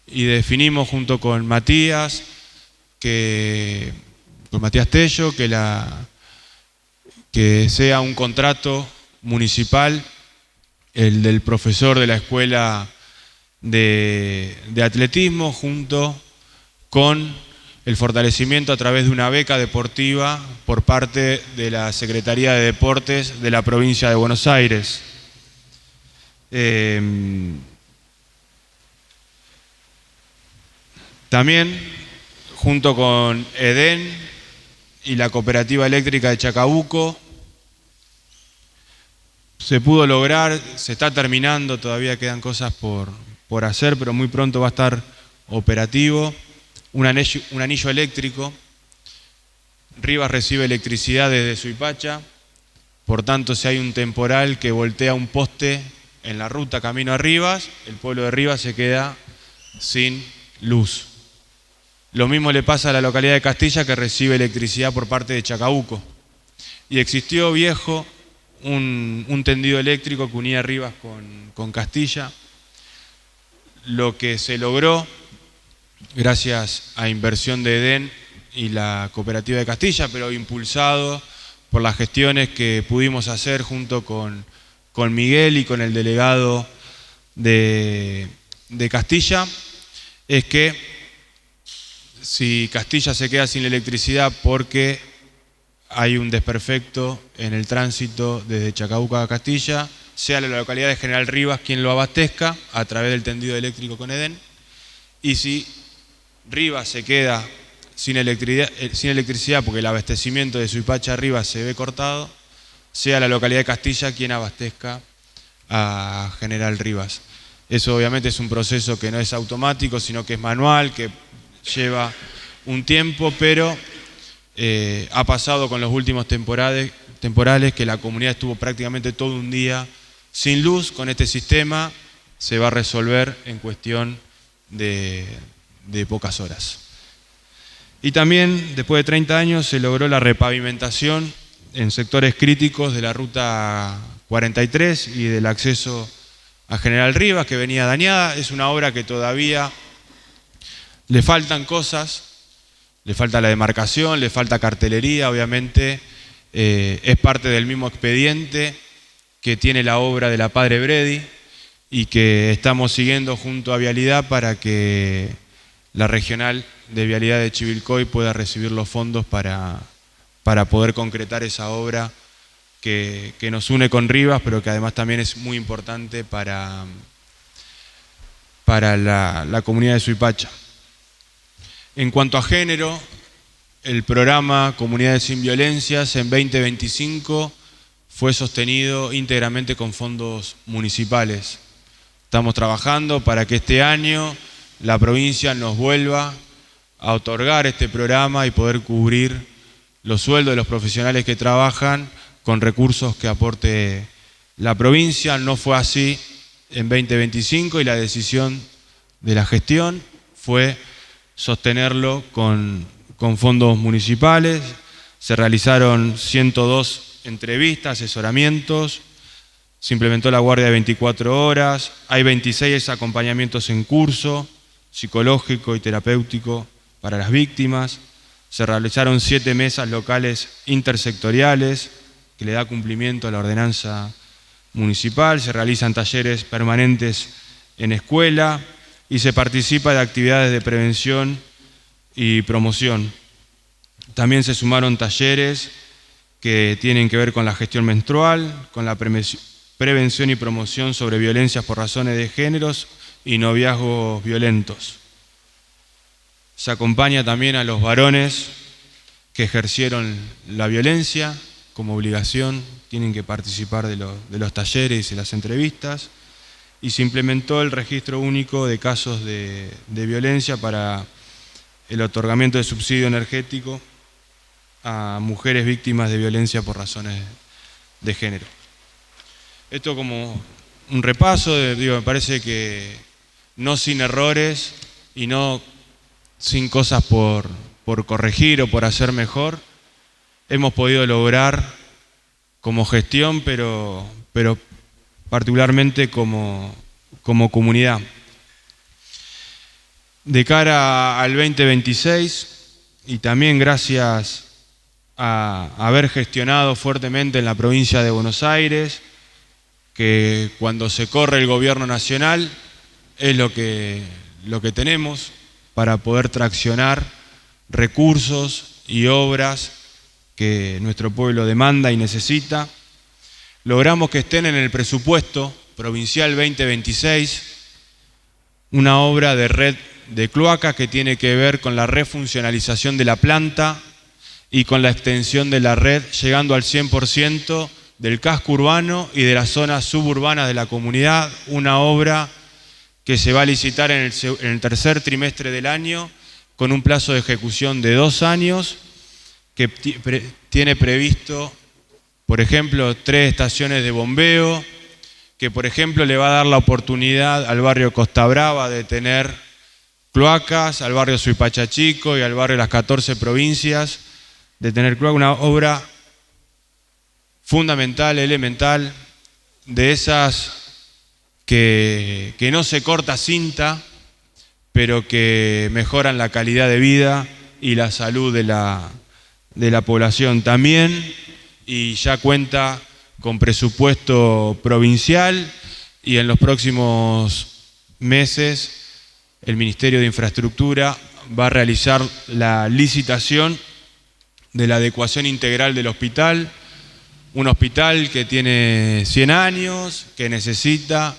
y definimos junto con Matías Tello que sea un contrato municipal el del profesor de la escuela de atletismo junto con el fortalecimiento a través de una beca deportiva por parte de la Secretaría de Deportes de la provincia de Buenos Aires. También, junto con EDEN y la Cooperativa Eléctrica de Chacabuco, se pudo lograr, se está terminando, todavía quedan cosas por hacer, pero muy pronto va a estar operativo, un anillo eléctrico. Rivas recibe electricidad desde Suipacha, por tanto si hay un temporal que voltea un poste en la ruta camino a Rivas, el pueblo de Rivas se queda sin luz. Lo mismo le pasa a la localidad de Castilla, que recibe electricidad por parte de Chacabuco. Y existió viejo un tendido eléctrico que unía Rivas con Castilla. Lo que se logró gracias a inversión de EDEN y la Cooperativa de Castilla, pero impulsado por las gestiones que pudimos hacer junto con Miguel y con el delegado de Castilla, es que si Castilla se queda sin electricidad porque hay un desperfecto en el tránsito desde Chacabuco a Castilla, sea la localidad de General Rivas quien lo abastezca a través del tendido eléctrico con EDEN, y si Rivas se queda sin electricidad porque el abastecimiento de Suipacha arriba se ve cortado, sea la localidad de Castilla quien abastezca a General Rivas. Eso obviamente es un proceso que no es automático, sino que es manual, que lleva un tiempo, pero ha pasado con los últimos temporales que la comunidad estuvo prácticamente todo un día sin luz. Con este sistema se va a resolver en cuestión de pocas horas. Y también, después de 30 años, se logró la repavimentación en sectores críticos de la Ruta 43 y del acceso a General Rivas, que venía dañada. Es una obra que todavía le faltan cosas, le falta la demarcación, le falta cartelería, obviamente. Es parte del mismo expediente que tiene la obra de la Padre Bredi y que estamos siguiendo junto a Vialidad para que la regional de Vialidad de Chivilcoy pueda recibir los fondos para poder concretar esa obra que nos une con Rivas, pero que además también es muy importante para la comunidad de Suipacha. En cuanto a género, el programa Comunidades sin Violencias en 2025 fue sostenido íntegramente con fondos municipales. Estamos trabajando para que este año la provincia nos vuelva a otorgar este programa y poder cubrir los sueldos de los profesionales que trabajan con recursos que aporte la provincia. No fue así en 2025 y la decisión de la gestión fue sostenerlo con fondos municipales. Se realizaron 102 entrevistas, asesoramientos, se implementó la guardia de 24 horas, hay 26 acompañamientos en curso, psicológico y terapéutico para las víctimas, se realizaron 7 mesas locales intersectoriales que le da cumplimiento a la ordenanza municipal, se realizan talleres permanentes en escuela y se participa de actividades de prevención y promoción. También se sumaron talleres que tienen que ver con la gestión menstrual, con la prevención y promoción sobre violencias por razones de géneros y noviazgos violentos. Se acompaña también a los varones que ejercieron la violencia como obligación, tienen que participar de los talleres y las entrevistas, y se implementó el registro único de casos de violencia para el otorgamiento de subsidio energético a mujeres víctimas de violencia por razones de género. Esto como un repaso, me parece que no sin errores y no sin cosas por corregir o por hacer mejor, hemos podido lograr como gestión, pero particularmente como comunidad. De cara al 2026, y también gracias a haber gestionado fuertemente en la provincia de Buenos Aires, que cuando se corre el gobierno nacional es lo que tenemos para poder traccionar recursos y obras que nuestro pueblo demanda y necesita. Logramos que estén en el presupuesto provincial 2026 una obra de red de cloacas que tiene que ver con la refuncionalización de la planta y con la extensión de la red, llegando al 100% del casco urbano y de las zonas suburbanas de la comunidad, una obra que se va a licitar en el tercer trimestre del año con un plazo de ejecución de 2 años, que tiene previsto, por ejemplo, 3 estaciones de bombeo, que por ejemplo le va a dar la oportunidad al barrio Costa Brava de tener cloacas, al barrio Suipacha Chico y al barrio Las 14 Provincias de tener cloacas, una obra fundamental, elemental, de esas que no se corta cinta, pero que mejoran la calidad de vida y la salud de la población también, y ya cuenta con presupuesto provincial, y en los próximos meses el Ministerio de Infraestructura va a realizar la licitación de la adecuación integral del hospital, un hospital que tiene 100 años, que necesita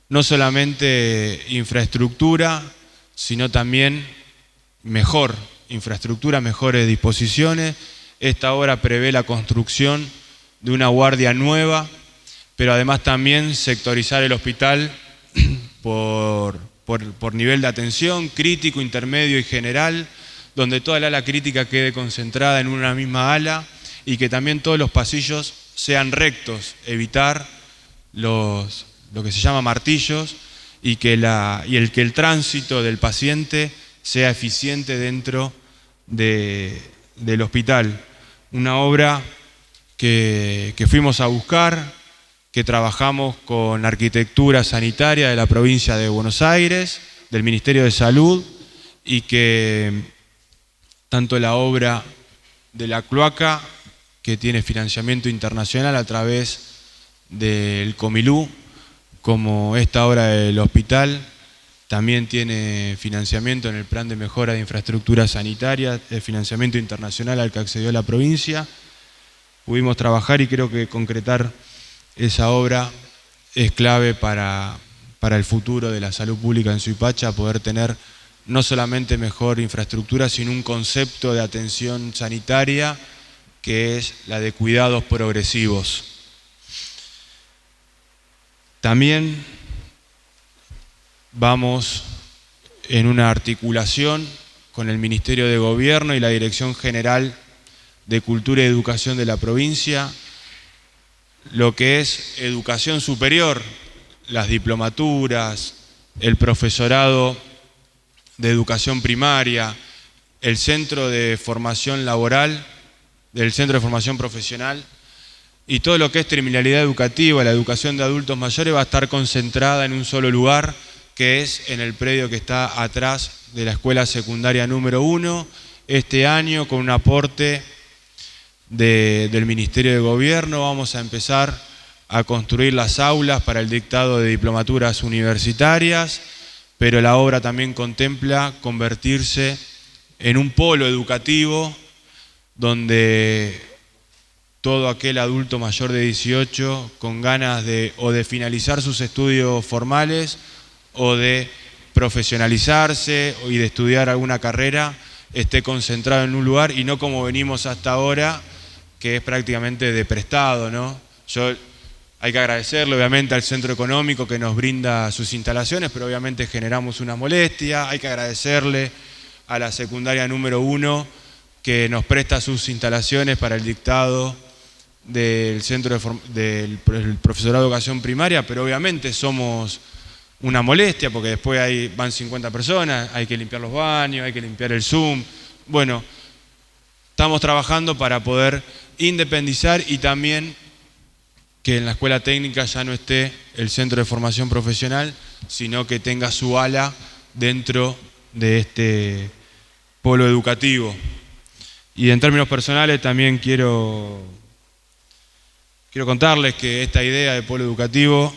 no solamente infraestructura, sino también mejor infraestructura, mejores disposiciones. Esta obra prevé la construcción de una guardia nueva, pero además también sectorizar el hospital por nivel de atención, crítico, intermedio y general, donde toda el ala crítica quede concentrada en una misma ala y que también todos los pasillos sean rectos, evitar lo que se llama martillos y que el tránsito del paciente sea eficiente dentro del hospital. Una obra que fuimos a buscar, que trabajamos con arquitectura sanitaria de la provincia de Buenos Aires, del Ministerio de Salud, y que tanto la obra de la cloaca, que tiene financiamiento internacional a través del Comilú, como esta obra del hospital, también tiene financiamiento en el Plan de Mejora de Infraestructura Sanitaria, el financiamiento internacional al que accedió la provincia. Pudimos trabajar y creo que concretar esa obra es clave para el futuro de la salud pública en Suipacha, poder tener no solamente mejor infraestructura, sino un concepto de atención sanitaria que es la de cuidados progresivos. También vamos en una articulación con el Ministerio de Gobierno y la Dirección General de Cultura y Educación de la provincia, lo que es educación superior, las diplomaturas, el profesorado de educación primaria, el centro de formación laboral, del centro de formación profesional, y todo lo que es terminalidad educativa, la educación de adultos mayores, va a estar concentrada en un solo lugar, que es en el predio que está atrás de la escuela secundaria número 1, este año con un aporte del Ministerio de Gobierno. Vamos a empezar a construir las aulas para el dictado de diplomaturas universitarias, pero la obra también contempla convertirse en un polo educativo donde todo aquel adulto mayor de 18 con ganas de finalizar sus estudios formales o de profesionalizarse y de estudiar alguna carrera esté concentrado en un lugar y no como venimos hasta ahora, que es prácticamente de prestado, ¿no? Hay que agradecerle obviamente al centro económico que nos brinda sus instalaciones, pero obviamente generamos una molestia. Hay que agradecerle a la secundaria número 1 que nos presta sus instalaciones para el dictado del del profesorado de educación primaria, pero obviamente somos una molestia porque después van 50 personas, hay que limpiar los baños, hay que limpiar el Zoom. Bueno, estamos trabajando para poder independizar y también que en la escuela técnica ya no esté el centro de formación profesional, sino que tenga su ala dentro de este polo educativo. Y en términos personales también quiero contarles que esta idea de polo educativo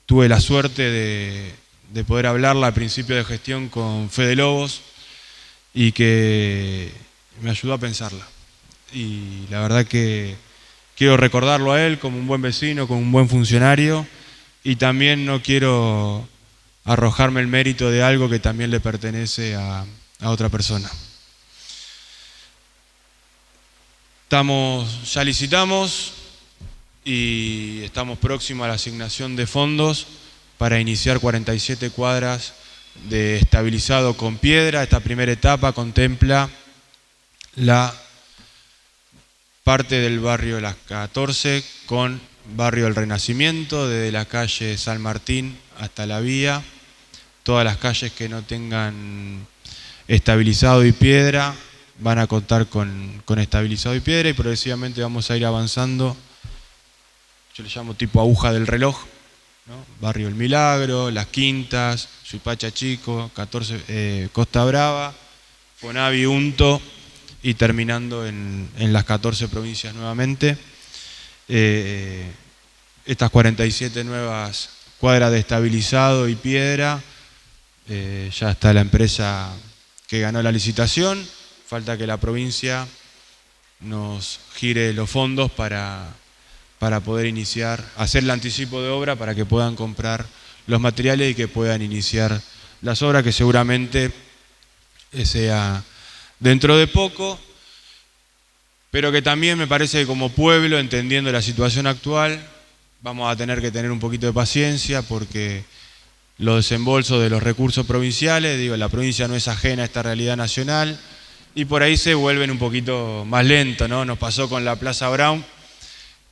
tuve la suerte de poder hablarla al principio de gestión con Fede Lobos y que me ayudó a pensarla. Y la verdad que quiero recordarlo a él como un buen vecino, como un buen funcionario, y también no quiero arrojarme el mérito de algo que también le pertenece a otra persona. Ya licitamos y estamos próximos a la asignación de fondos para iniciar 47 cuadras de estabilizado con piedra. Esta primera etapa contempla la parte del barrio Las 14 con barrio del Renacimiento, desde la calle San Martín hasta la vía. Todas las calles que no tengan estabilizado y piedra van a contar con estabilizado y piedra, y progresivamente vamos a ir avanzando. Yo le llamo tipo aguja del reloj, ¿no? Barrio El Milagro, Las Quintas, Suipacha Chico, 14, Costa Brava, Fonavi, Unto, y terminando en las 14 provincias nuevamente. Estas 47 nuevas cuadras de estabilizado y piedra, ya está la empresa que ganó la licitación. Falta que la provincia nos gire los fondos para poder iniciar, hacer el anticipo de obra para que puedan comprar los materiales y que puedan iniciar las obras, que seguramente sea dentro de poco, pero que también me parece que como pueblo, entendiendo la situación actual, vamos a tener que tener un poquito de paciencia porque los desembolsos de los recursos provinciales, digo, la provincia no es ajena a esta realidad nacional y por ahí se vuelven un poquito más lentos, ¿no? Nos pasó con la Plaza Brown,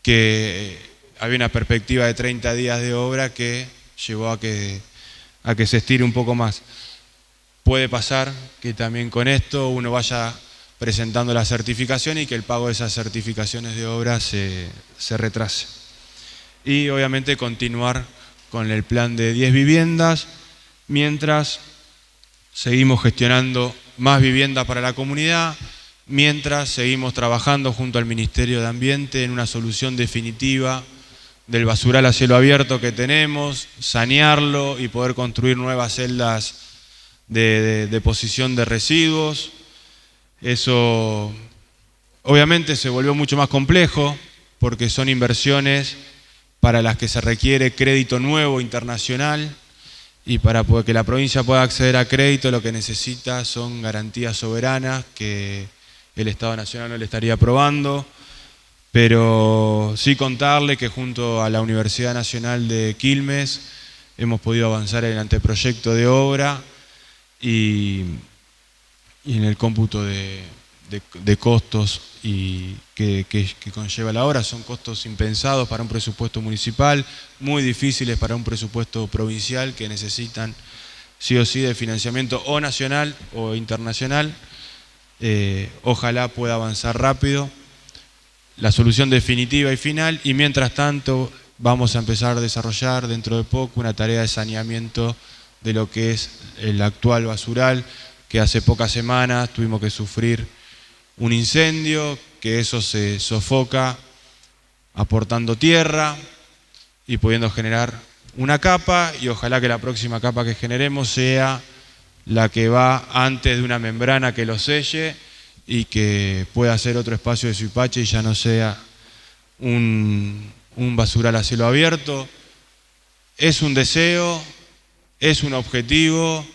que había una perspectiva de 30 días de obra que llevó a que se estire un poco más. Puede pasar que también con esto uno vaya presentando la certificación y que el pago de esas certificaciones de obra se retrase. Y obviamente continuar con el plan de 10 viviendas, mientras seguimos gestionando más viviendas para la comunidad, mientras seguimos trabajando junto al Ministerio de Ambiente en una solución definitiva del basural a cielo abierto que tenemos, sanearlo y poder construir nuevas celdas de deposición de residuos. Eso obviamente se volvió mucho más complejo porque son inversiones para las que se requiere crédito nuevo internacional y para que la provincia pueda acceder a crédito lo que necesita son garantías soberanas que el Estado Nacional no le estaría aprobando, pero sí contarle que junto a la Universidad Nacional de Quilmes hemos podido avanzar en el anteproyecto de obra y en el cómputo de costos y que conlleva la obra. Son costos impensados para un presupuesto municipal, muy difíciles para un presupuesto provincial que necesitan sí o sí de financiamiento o nacional o internacional. Ojalá pueda avanzar rápido la solución definitiva y final y mientras tanto vamos a empezar a desarrollar dentro de poco una tarea de saneamiento de lo que es el actual basural, que hace pocas semanas tuvimos que sufrir un incendio, que eso se sofoca aportando tierra y pudiendo generar una capa y ojalá que la próxima capa que generemos sea la que va antes de una membrana que lo selle y que pueda ser otro espacio de Suipacha y ya no sea un basural a cielo abierto. Es un deseo, es un objetivo,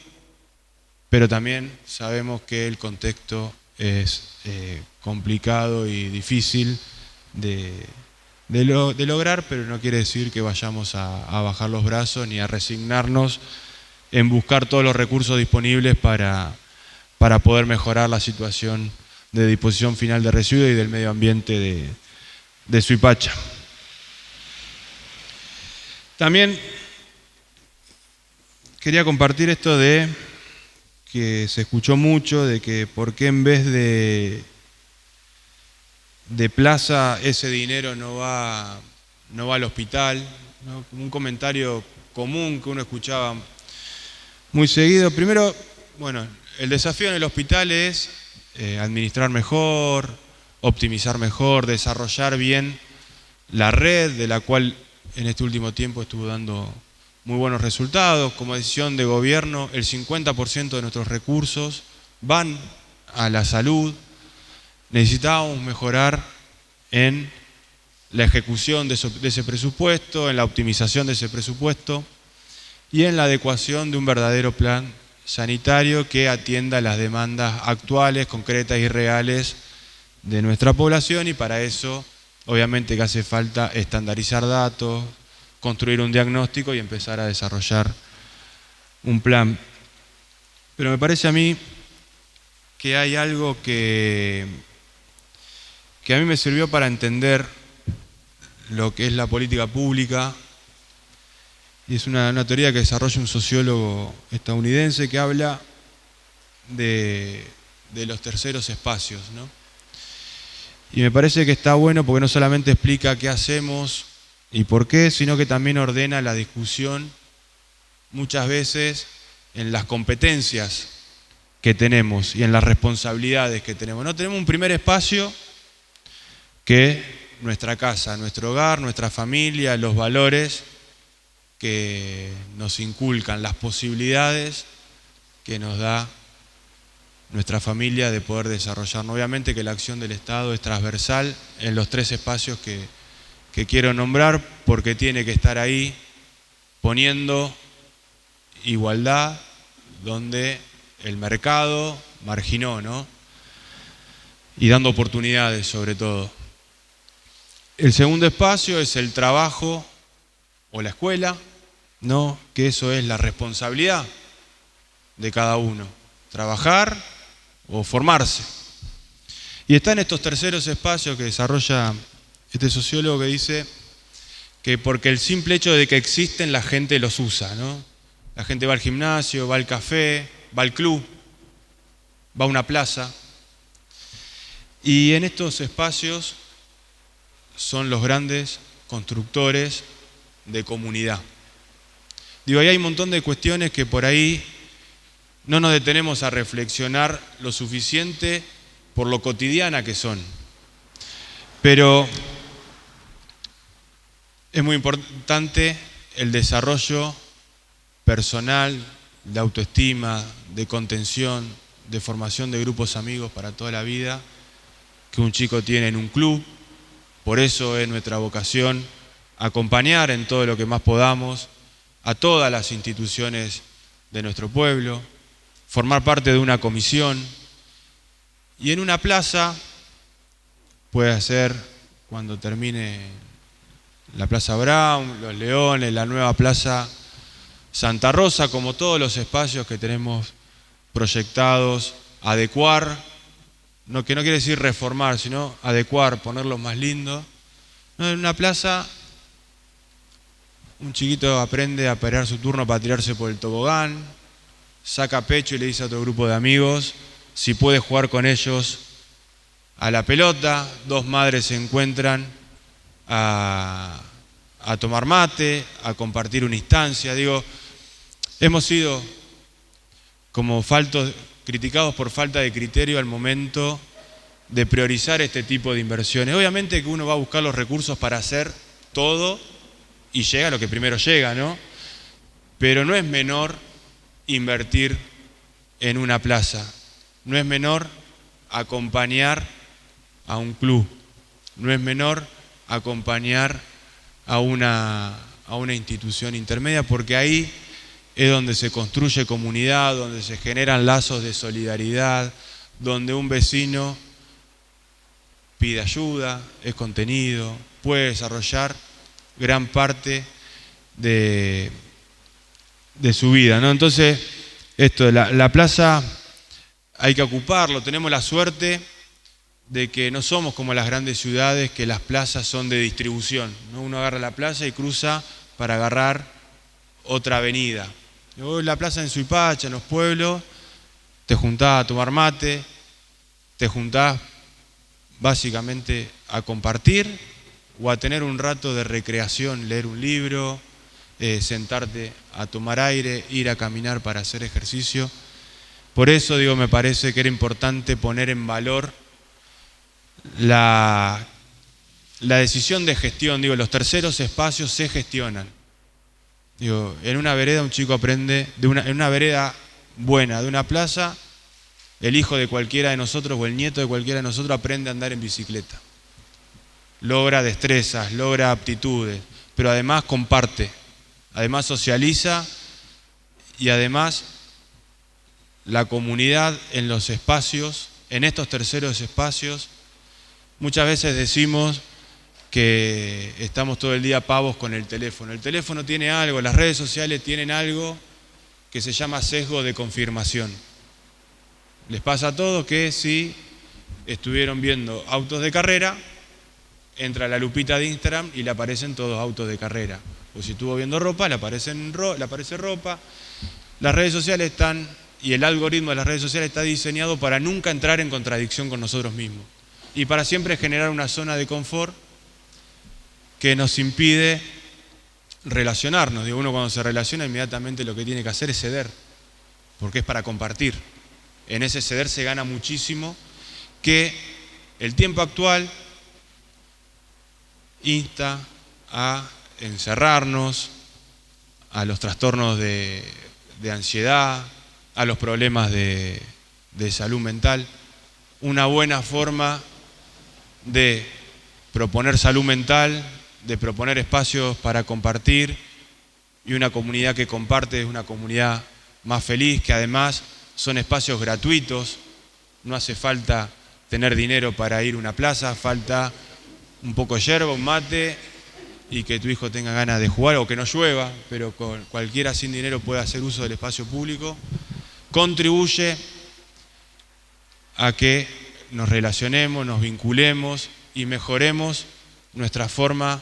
pero también sabemos que el contexto es complicado y difícil de lograr, pero no quiere decir que vayamos a bajar los brazos ni a resignarnos en buscar todos los recursos disponibles para poder mejorar la situación de disposición final de residuos y del medio ambiente de Suipacha. También quería compartir esto de que se escuchó mucho, de que por qué en vez de plaza ese dinero no va al hospital, ¿no? Un comentario común que uno escuchaba muy seguido. Primero, bueno, el desafío en el hospital es administrar mejor, optimizar mejor, desarrollar bien la red de la cual en este último tiempo estuvo dando muy buenos resultados. Como decisión de gobierno, el 50% de nuestros recursos van a la salud. Necesitábamos mejorar en la ejecución de ese presupuesto, en la optimización de ese presupuesto y en la adecuación de un verdadero plan sanitario que atienda las demandas actuales, concretas y reales de nuestra población y para eso obviamente que hace falta estandarizar datos, construir un diagnóstico y empezar a desarrollar un plan. Pero me parece a mí que hay algo que a mí me sirvió para entender lo que es la política pública y es una teoría que desarrolla un sociólogo estadounidense que habla de los terceros espacios, ¿no? Y me parece que está bueno porque no solamente explica qué hacemos y por qué, sino que también ordena la discusión muchas veces en las competencias que tenemos y en las responsabilidades que tenemos. No tenemos un primer espacio que nuestra casa, nuestro hogar, nuestra familia, los valores que nos inculcan, las posibilidades que nos da nuestra familia de poder desarrollarnos. Obviamente que la acción del Estado es transversal en los tres espacios que quiero nombrar porque tiene que estar ahí poniendo igualdad donde el mercado marginó, ¿no? y dando oportunidades sobre todo. El segundo espacio es el trabajo o la escuela, ¿no? Que eso es la responsabilidad de cada uno, trabajar o formarse. Y están estos terceros espacios que desarrolla este sociólogo que dice que porque el simple hecho de que existen la gente los usa, ¿no? La gente va al gimnasio, va al café, va al club, va a una plaza. Y en estos espacios son los grandes constructores de comunidad. Digo, ahí hay un montón de cuestiones que por ahí no nos detenemos a reflexionar lo suficiente por lo cotidiana que son. Pero es muy importante el desarrollo personal, de autoestima, de contención, de formación de grupos amigos para toda la vida que un chico tiene en un club. Por eso es nuestra vocación acompañar en todo lo que más podamos a todas las instituciones de nuestro pueblo, formar parte de una comisión. Y en una plaza, puede ser cuando termine la Plaza Brown, Los Leones, la nueva Plaza Santa Rosa, como todos los espacios que tenemos proyectados, adecuar, que no quiere decir reformar, sino adecuar, ponerlos más lindos. En una plaza, un chiquito aprende a esperar su turno para tirarse por el tobogán, saca pecho y le dice a otro grupo de amigos si puede jugar con ellos a la pelota. Dos madres se encuentran a tomar mate, a compartir una instancia. Digo, hemos sido como criticados por falta de criterio al momento de priorizar este tipo de inversiones. Obviamente que uno va a buscar los recursos para hacer todo y llega a lo que primero llega, ¿no? Pero no es menor invertir en una plaza, no es menor acompañar a un club, no es menor acompañar a una institución intermedia, porque ahí es donde se construye comunidad, donde se generan lazos de solidaridad, donde un vecino pide ayuda, es contenido, puede desarrollar gran parte de su vida, ¿no? Entonces, la plaza hay que ocuparlo. Tenemos la suerte de que no somos como las grandes ciudades, que las plazas son de distribución, ¿no? Uno agarra la plaza y cruza para agarrar otra avenida. Hoy la plaza en Suipacha, en los pueblos, te juntás a tomar mate, te juntás básicamente a compartir o a tener un rato de recreación, leer un libro, sentarte a tomar aire, ir a caminar para hacer ejercicio. Por eso, me parece que era importante poner en valor la decisión de gestión. Los terceros espacios se gestionan. En una vereda un chico aprende, en una vereda buena, de una plaza, el hijo de cualquiera de nosotros o el nieto de cualquiera de nosotros aprende a andar en bicicleta. Logra destrezas, logra aptitudes, pero además comparte, además socializa y además la comunidad en los espacios, en estos terceros espacios. Muchas veces decimos que estamos todo el día pavos con el teléfono. El teléfono tiene algo, las redes sociales tienen algo que se llama sesgo de confirmación. Les pasa a todos que si estuvieron viendo autos de carrera, entra la lupita de Instagram y le aparecen todos autos de carrera. O si estuvo viendo ropa, le aparece ropa. Las redes sociales están, y el algoritmo de las redes sociales está diseñado para nunca entrar en contradicción con nosotros mismos. Y para siempre generar una zona de confort que nos impide relacionarnos. Uno cuando se relaciona inmediatamente lo que tiene que hacer es ceder, porque es para compartir. En ese ceder se gana muchísimo, que el tiempo actual insta a encerrarnos, a los trastornos de ansiedad, a los problemas de salud mental. Una buena forma de proponer salud mental, de proponer espacios para compartir, y una comunidad que comparte es una comunidad más feliz, que además son espacios gratuitos, no hace falta tener dinero para ir a una plaza, falta un poco de yerba, un mate y que tu hijo tenga ganas de jugar o que no llueva, pero cualquiera sin dinero puede hacer uso del espacio público, contribuye a que nos relacionemos, nos vinculemos y mejoremos nuestra forma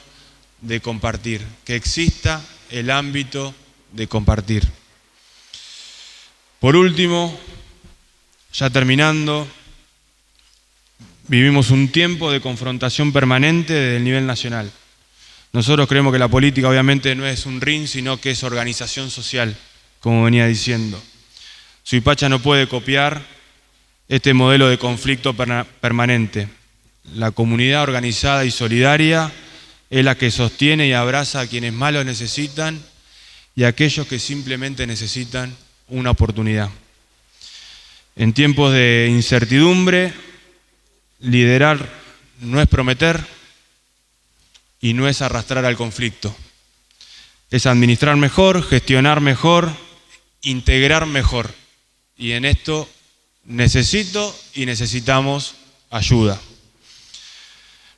de compartir, que exista el ámbito de compartir. Por último, ya terminando, vivimos un tiempo de confrontación permanente desde el nivel nacional. Nosotros creemos que la política obviamente no es un ring, sino que es organización social, como venía diciendo. Suipacha no puede copiar este modelo de conflicto permanente. La comunidad organizada y solidaria es la que sostiene y abraza a quienes más lo necesitan y a aquellos que simplemente necesitan una oportunidad. En tiempos de incertidumbre, liderar no es prometer y no es arrastrar al conflicto. Es administrar mejor, gestionar mejor, integrar mejor. Y en esto necesito y necesitamos ayuda.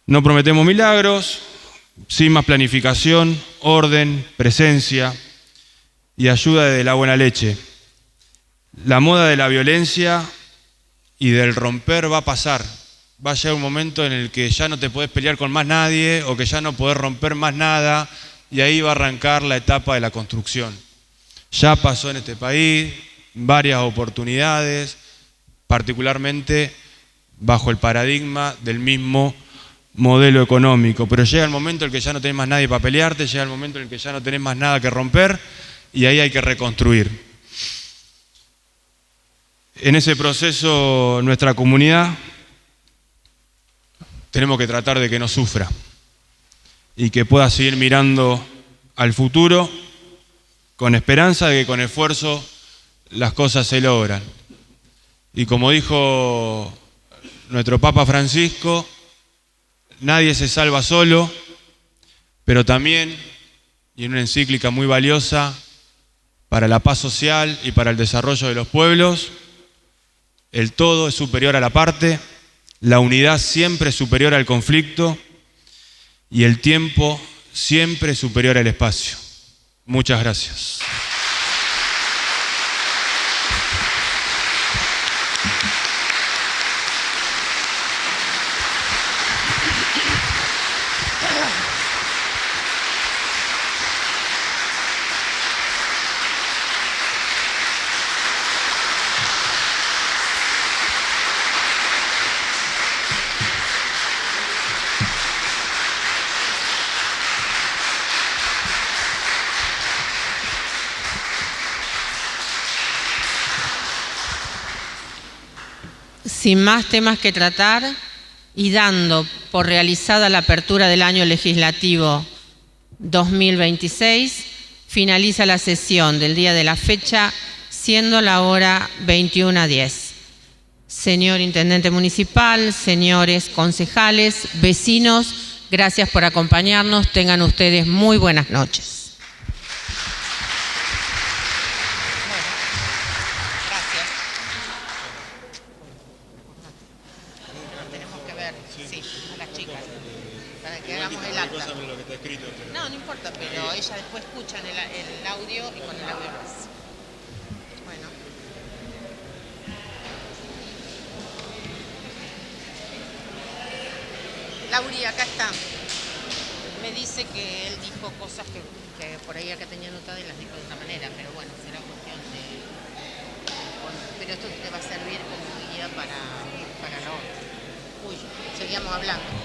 No prometemos milagros, sin más planificación, orden, presencia y ayuda de la buena leche. La moda de la violencia y del romper va a pasar. Va a llegar un momento en el que ya no te podés pelear con más nadie o que ya no podés romper más nada y ahí va a arrancar la etapa de la construcción. Ya pasó en este país varias oportunidades, particularmente bajo el paradigma del mismo modelo económico, pero llega el momento en el que ya no tenés más nadie para pelearte, llega el momento en el que ya no tenés más nada que romper y ahí hay que reconstruir. En ese proceso nuestra comunidad tenemos que tratar de que no sufra y que pueda seguir mirando al futuro con esperanza de que con esfuerzo las cosas se logran. Y como dijo nuestro Papa Francisco, nadie se salva solo, pero también, y en una encíclica muy valiosa para la paz social y para el desarrollo de los pueblos, el todo es superior a la parte, la unidad siempre es superior al conflicto y el tiempo siempre es superior al espacio. Muchas gracias. Sin más temas que tratar y dando por realizada la apertura del año legislativo 2026, finaliza la sesión del día de la fecha, siendo la hora 21:10. Señor Intendente Municipal, señores concejales, vecinos, gracias por acompañarnos. Tengan ustedes muy buenas noches. No, no importa, pero ella después escucha el audio y con el audio lo hace. Bueno. Lauri, acá está. Me dice que él dijo cosas que por ahí acá tenía anotadas y las dijo de otra manera, pero bueno, será cuestión de... Pero esto te va a servir como guía para la otra. Uy, seguíamos hablando.